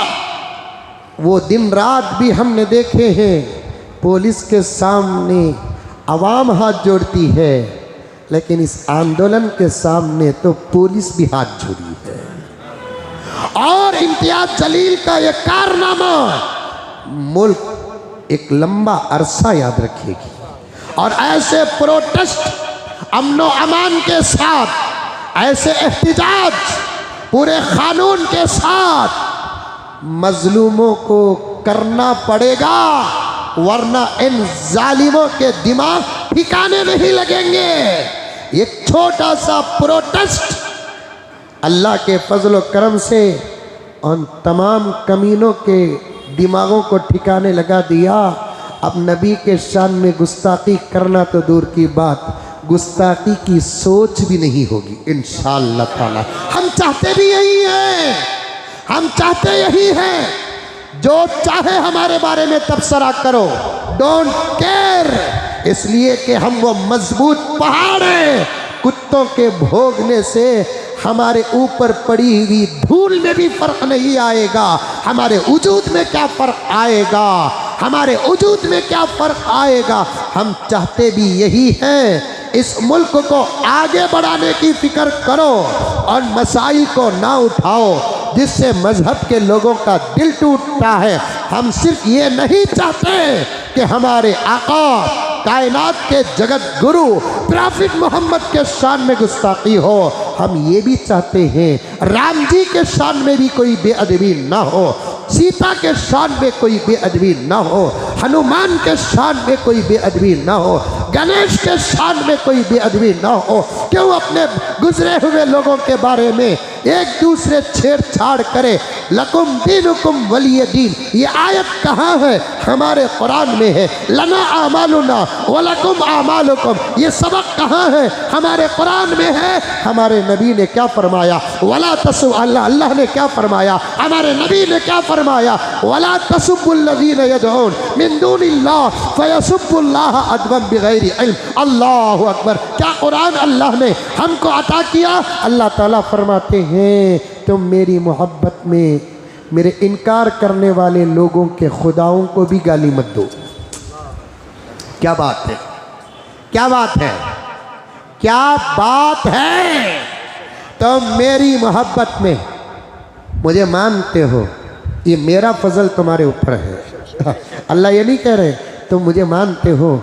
वो दिन रात भी हमने देखे हैं, पुलिस के सामने आवाम हाथ जोड़ती है, लेकिन इस आंदोलन के सामने तो पुलिस भी हाथ जोड़ी है। और इम्तियाज जलील का ये कारनामा मुल्क एक लंबा अरसा याद रखेगी। और ऐसे प्रोटेस्ट अमनो अमान के साथ, ऐसे एहतिजाज पूरे कानून के साथ मजलूमों को करना पड़ेगा, वरना इन जालिमों के दिमाग ठिकाने नहीं लगेंगे। एक छोटा सा प्रोटेस्ट अल्लाह के फजल करम से उन तमाम कमीनों के दिमागों को ठिकाने लगा दिया। अब नबी के शान में गुस्ताखी करना तो दूर की बात, गुस्ताखी की सोच भी नहीं होगी इंशाअल्लाह ताला। हम चाहते भी यही हैं, हम चाहते यही हैं। जो चाहे हमारे बारे में तबसरा करो, डोंट केयर, इसलिए कि हम वो मजबूत पहाड़ हैं, कुत्तों के भोगने से हमारे ऊपर पड़ी हुई धूल में भी फर्क नहीं आएगा। हमारे वजूद में क्या फर्क आएगा, हमारे वजूद में क्या फर्क आएगा। हम चाहते भी यही हैं, इस मुल्क को आगे बढ़ाने की फिक्र करो और मसाइल को ना उठाओ जिससे मजहब के लोगों का दिल टूटता है। हम सिर्फ ये नहीं चाहते कि हमारे आका कायनात के जगत गुरु प्रॉफिट मोहम्मद के शान में गुस्ताखी हो, हम ये भी चाहते हैं राम जी के शान में भी कोई बेअदबी ना हो, सीता के शान में कोई बेअदबी ना हो, हनुमान के शान में कोई बेअदबी ना हो, गणेश के शान में कोई बेअदबी ना हो। क्यों अपने गुजरे हुए लोगों के बारे में एक दूसरे छेड़छाड़ करे। लकुम दीनुकुम वलिय दीन, ये आयत कहाँ है? हमारे कुरान में है। लना आमालुना वलकुम आमालुकुम, ये सबक कहाँ है? हमारे कुरान में है। हमारे नबी ने क्या फरमाया? वला तसु, अल्लाह ने क्या फरमाया? हमारे नबी ने क्या फरमाया? वला तसुब्बुल्लज़ीना यदऊन मिन दूनिल्लाह फयसुब्बुल्लाह अदवन बिगैरि इल्म। अल्लाहु अकबर। क्या कुरान अल्लाह ने हमको अता किया? अल्लाह ताला फरमाते हैं तुम मेरी मोहब्बत में मेरे इनकार करने वाले लोगों के खुदाओं को भी गाली मत दो। क्या बात है, क्या बात है, क्या बात है। तुम मेरी मोहब्बत में मुझे मानते हो, ये मेरा फजल तुम्हारे ऊपर है। अल्लाह ये नहीं कह रहे तुम मुझे मानते हो,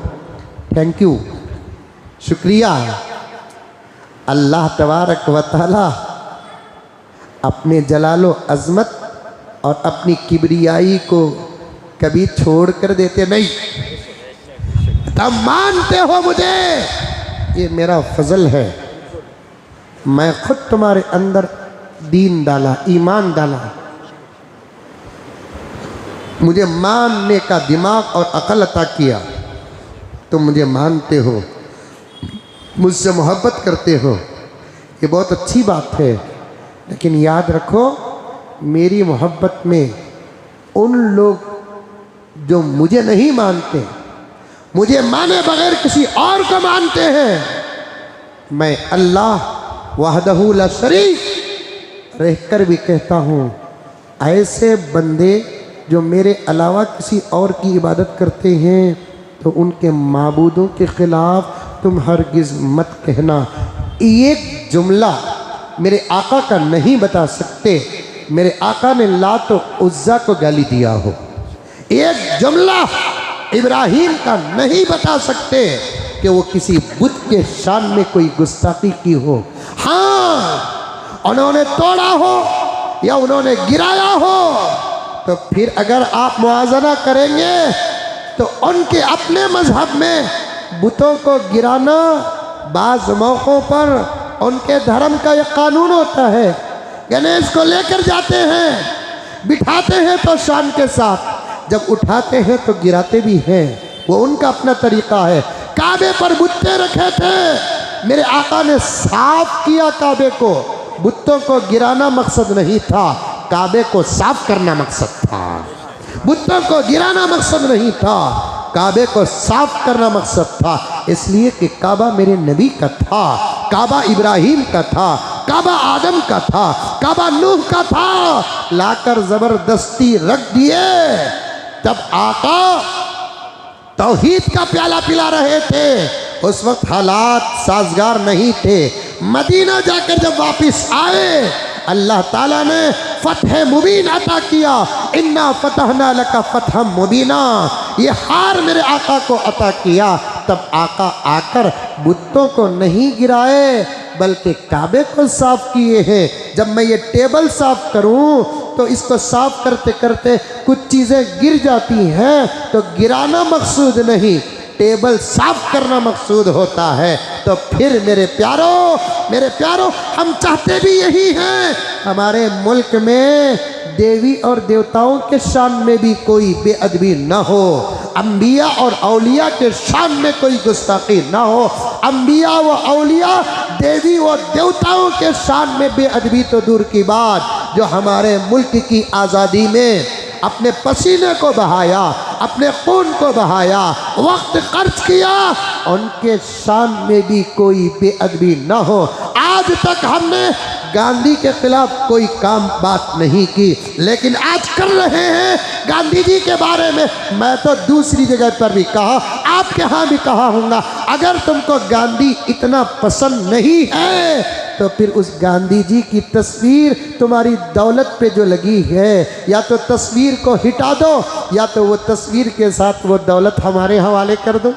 थैंक यू, शुक्रिया। अल्लाह तबारक व तआला अपने जलालो अज़मत और अपनी किबरियाई को कभी छोड़ कर देते नहीं। तब मानते हो मुझे, ये मेरा फजल है। मैं खुद तुम्हारे अंदर दीन डाला, ईमान डाला, मुझे मानने का दिमाग और अकल अता किया। तुम मुझे मानते हो, मुझसे मोहब्बत करते हो, ये बहुत अच्छी बात है। लेकिन याद रखो मेरी मोहब्बत में उन लोग जो मुझे नहीं मानते, मुझे माने बगैर किसी और को मानते हैं, मैं अल्लाह वहदहू ला शरीक रहकर भी कहता हूँ ऐसे बंदे जो मेरे अलावा किसी और की इबादत करते हैं तो उनके माबूदों के ख़िलाफ़ तुम हरगिज़ मत कहना। एक जुमला मेरे आका का नहीं बता सकते, मेरे आका ने लात और उज़्ज़ा को गाली दिया हो। एक जुमला इब्राहीम का नहीं बता सकते कि वो किसी बुत के शान में कोई गुस्ताखी की हो। हाँ, उन्होंने तोड़ा हो या उन्होंने गिराया हो, तो फिर अगर आप मुआज़ना करेंगे तो उनके अपने मजहब में बुतों को गिराना बाज़ मौक़ों पर उनके धर्म का एक कानून होता है। गणेश को लेकर जाते हैं, बिठाते हैं तो शान के साथ, जब उठाते हैं तो गिराते भी हैं, वो उनका अपना तरीक़ा है। काबे पर बुत्ते रखे थे, मेरे आका ने साफ किया काबे को। बुत्तों को गिराना मकसद नहीं था, काबे को साफ करना मकसद था। बुत्तों को गिराना मकसद नहीं था, काबे को साफ करना मकसद था। इसलिए कि काबा मेरे नबी का था, काबा इब्राहीम का था, काबा आदम का था, काबा नूह का था। लाकर ज़बरदस्ती रख दिए। तब आका तौहीद का प्याला पिला रहे थे, उस वक्त हालात साजगार नहीं थे। मदीना जाकर जब वापस आए, अल्लाह ताला ने फतह मुबीन अता किया। इन्ना फतहना लका फतहम मुबीना, ये हार मेरे आका को अता किया। तब आका आकर बुतों को नहीं गिराए बल्कि काबे को साफ किए हैं। जब मैं ये टेबल साफ करूं तो इसको साफ करते करते कुछ चीज़ें गिर जाती हैं, तो गिराना मकसूद नहीं, टेबल साफ करना मकसूद होता है। तो फिर मेरे प्यारों हम चाहते भी यही हैं, हमारे मुल्क में देवी और देवताओं के शान में भी कोई बेअदबी ना हो, अंबिया और औलिया के शान में कोई गुस्ताखी ना हो। अंबिया व औलिया, देवी व देवताओं के शान में बेअदबी तो दूर की बात, जो हमारे मुल्क की आज़ादी में अपने पसीने को बहाया, अपने खून को बहाया, वक्त खर्च किया, उनके शान में भी कोई बेअदबी ना हो। आज तक हमने गांधी के खिलाफ कोई काम बात नहीं की, लेकिन आज कर रहे हैं गांधी जी के बारे में। मैं तो दूसरी जगह पर भी कहा, आपके यहाँ भी कहा हूँगा, अगर तुमको गांधी इतना पसंद नहीं है तो फिर उस गांधी जी की तस्वीर तुम्हारी दौलत पे जो लगी है, या तो तस्वीर को हिटा दो या तो वो तस्वीर के साथ वो दौलत हमारे हवाले कर दो।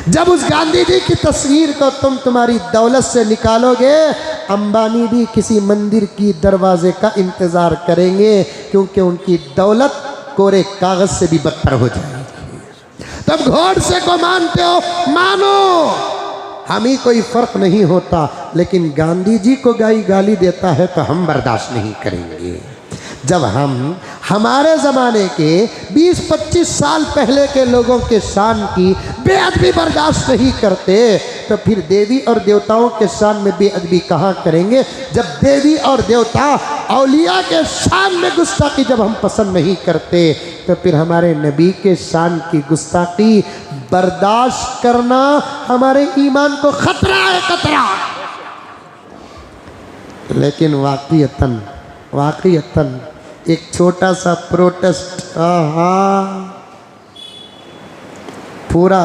जब उस गांधी जी की तस्वीर को तुम तुम्हारी दौलत से निकालोगे, अंबानी भी किसी मंदिर की दरवाजे का इंतज़ार करेंगे, क्योंकि उनकी दौलत कोरे कागज़ से भी बदतर हो जाएगी। तब घोड़ से को मानते हो, मानो, हमें कोई फ़र्क नहीं होता, लेकिन गांधी जी को गाली देता है तो हम बर्दाश्त नहीं करेंगे। जब हम हमारे ज़माने के 20-25 साल पहले के लोगों के शान की बेअदबी बर्दाश्त नहीं करते, तो फिर देवी और देवताओं के शान में बेअदबी कहाँ करेंगे। जब देवी और देवता औलिया के शान में गुस्ताखी जब हम पसंद नहीं करते, तो फिर हमारे नबी के शान की गुस्ताखी बर्दाश्त करना हमारे ईमान को खतरा है, खतरा। लेकिन वाक़ईतन एक छोटा सा प्रोटेस्ट, पूरा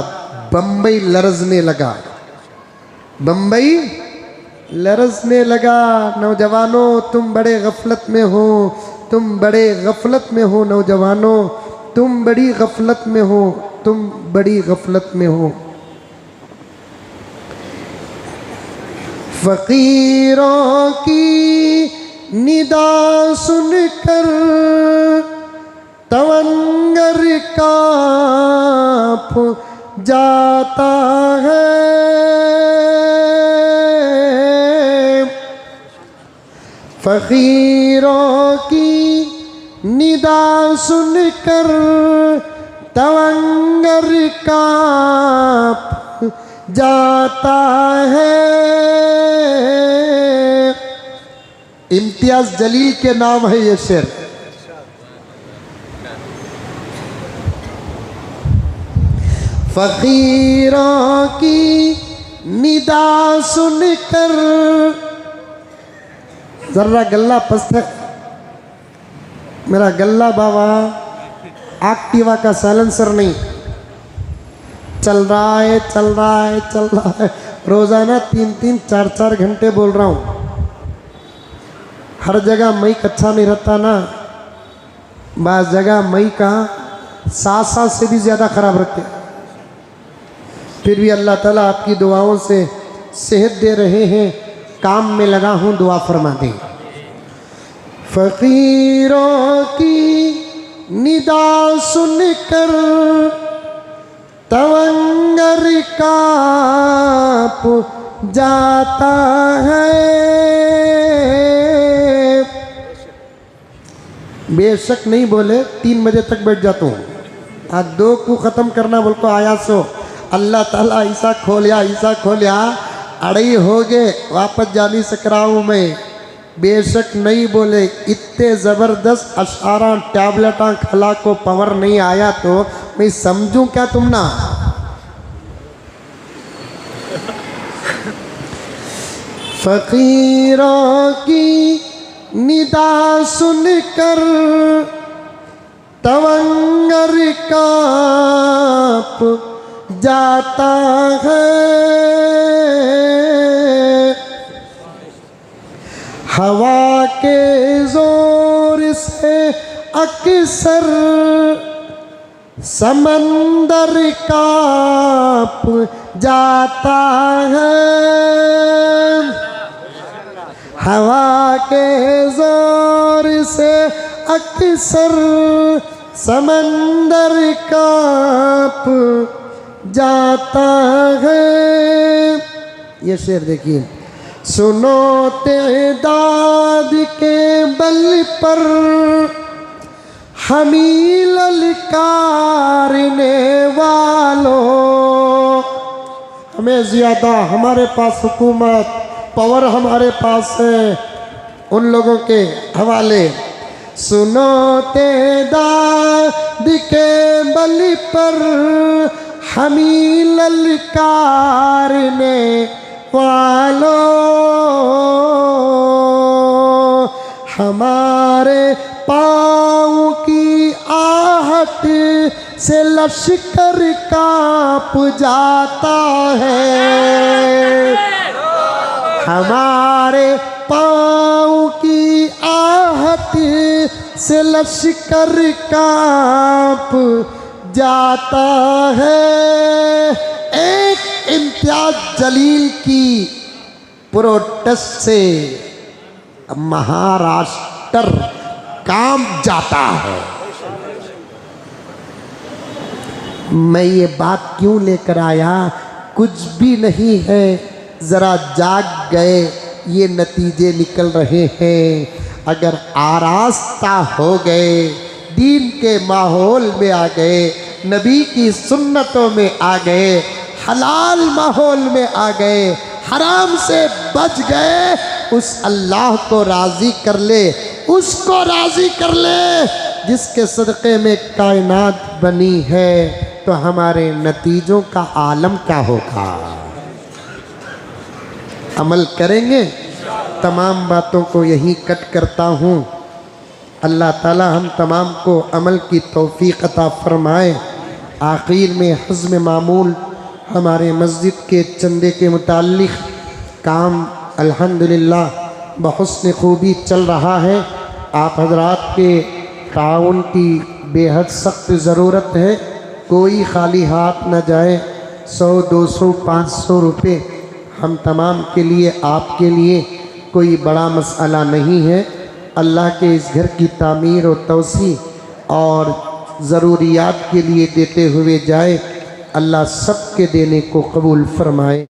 बम्बई लरजने लगा, बम्बई लरजने लगा। नौजवानों तुम बड़े गफलत में हो, तुम बड़े गफलत में हो, नौजवानों तुम बड़ी गफलत में हो, तुम बड़ी गफलत में हो। फ़कीरों की निदा सुनकर तवंगर काँप जाता है, फ़कीरों की निदा सुनकर तवंगर काँप जाता है। इम्तियाज़ जलील के नाम है ये शेर। फ़कीरों की निदा सुनकर, जर्रा गल्ला पस्त है मेरा गल्ला बाबा, एक्टिवा का साइलेंसर नहीं, चल रहा है चल रहा है चल रहा है। रोज़ाना 3-3 4-4 घंटे बोल रहा हूँ। हर जगह माइक अच्छा नहीं रहता ना, बाज़ जगह माइक का 7 से भी ज़्यादा ख़राब रखते। फिर भी अल्लाह ताला आपकी दुआओं से सेहत दे रहे हैं, काम में लगा हूँ, दुआ फरमा दें। फ़कीरों की निदा सुनकर तवंगर काँप जाता है। बेशक नहीं बोले 3 बजे तक बैठ जाता हूँ, आज 2 को ख़त्म करना बोल को आया सो अल्लाह ताला ऐसा खोलिया अड़ई हो गए, वापस जा नहीं सक रहा हूँ मैं। बेशक नहीं बोले, इतने ज़बरदस्त अशारा टैबलेटा खला को पावर नहीं आया तो मैं समझूं क्या तुम ना। फ़कीरों की निदा सुनकर तवंगर काँप जाता है। हवा के जोर से अक्सर समंदर काँप जाता है। हवा के जोर से अक्सर समंदर काँप जाता है। ये शेर देखिए, सुनो तेदाद के बल पर हमी ललकारने वालों, हमें ज़्यादा हमारे पास हुकूमत पावर हमारे पास है, उन लोगों के हवाले। सुनो तेदाद के बल पर हमी ललकारने वालों, हमारे पाँव की आहट से लश्कर काँप जाता है। हमारे पाँव की आहट से लश्कर काँप जाता है। एक इम्तियाज जलील की प्रोटेस्ट से महाराष्ट्र कांप जाता है। मैं ये बात क्यों लेकर आया, कुछ भी नहीं है, ज़रा जाग गए ये नतीजे निकल रहे हैं। अगर आरास्ता हो गए, दीन के माहौल में आ गए, नबी की सुन्नतों में आ गए, हलाल माहौल में आ गए, हराम से बच गए, उस अल्लाह को राज़ी कर ले, उसको राज़ी कर ले जिसके सदक़े में कायनात बनी है, तो हमारे नतीजों का आलम क्या होगा। अमल करेंगे। तमाम बातों को यही कट करता हूँ। अल्लाह ताला हम तमाम को अमल की तौफ़ीक़ अता फ़रमाए। आखिर में हज़्म मामूल हमारे मस्जिद के चंदे के मुताल्लिक़ काम अल्हम्दुलिल्लाह बहुस्न खूबी चल रहा है। आप हजरात के ताउन की बेहद सख्त ज़रूरत है। कोई खाली हाथ न जाए। 100, 200, 500 रुपये हम तमाम के लिए, आपके लिए कोई बड़ा मसला नहीं है। अल्लाह के इस घर की तामीर और तौसी और ज़रूरियात के लिए देते हुए जाए। अल्लाह सब के देने को कबूल फरमाए।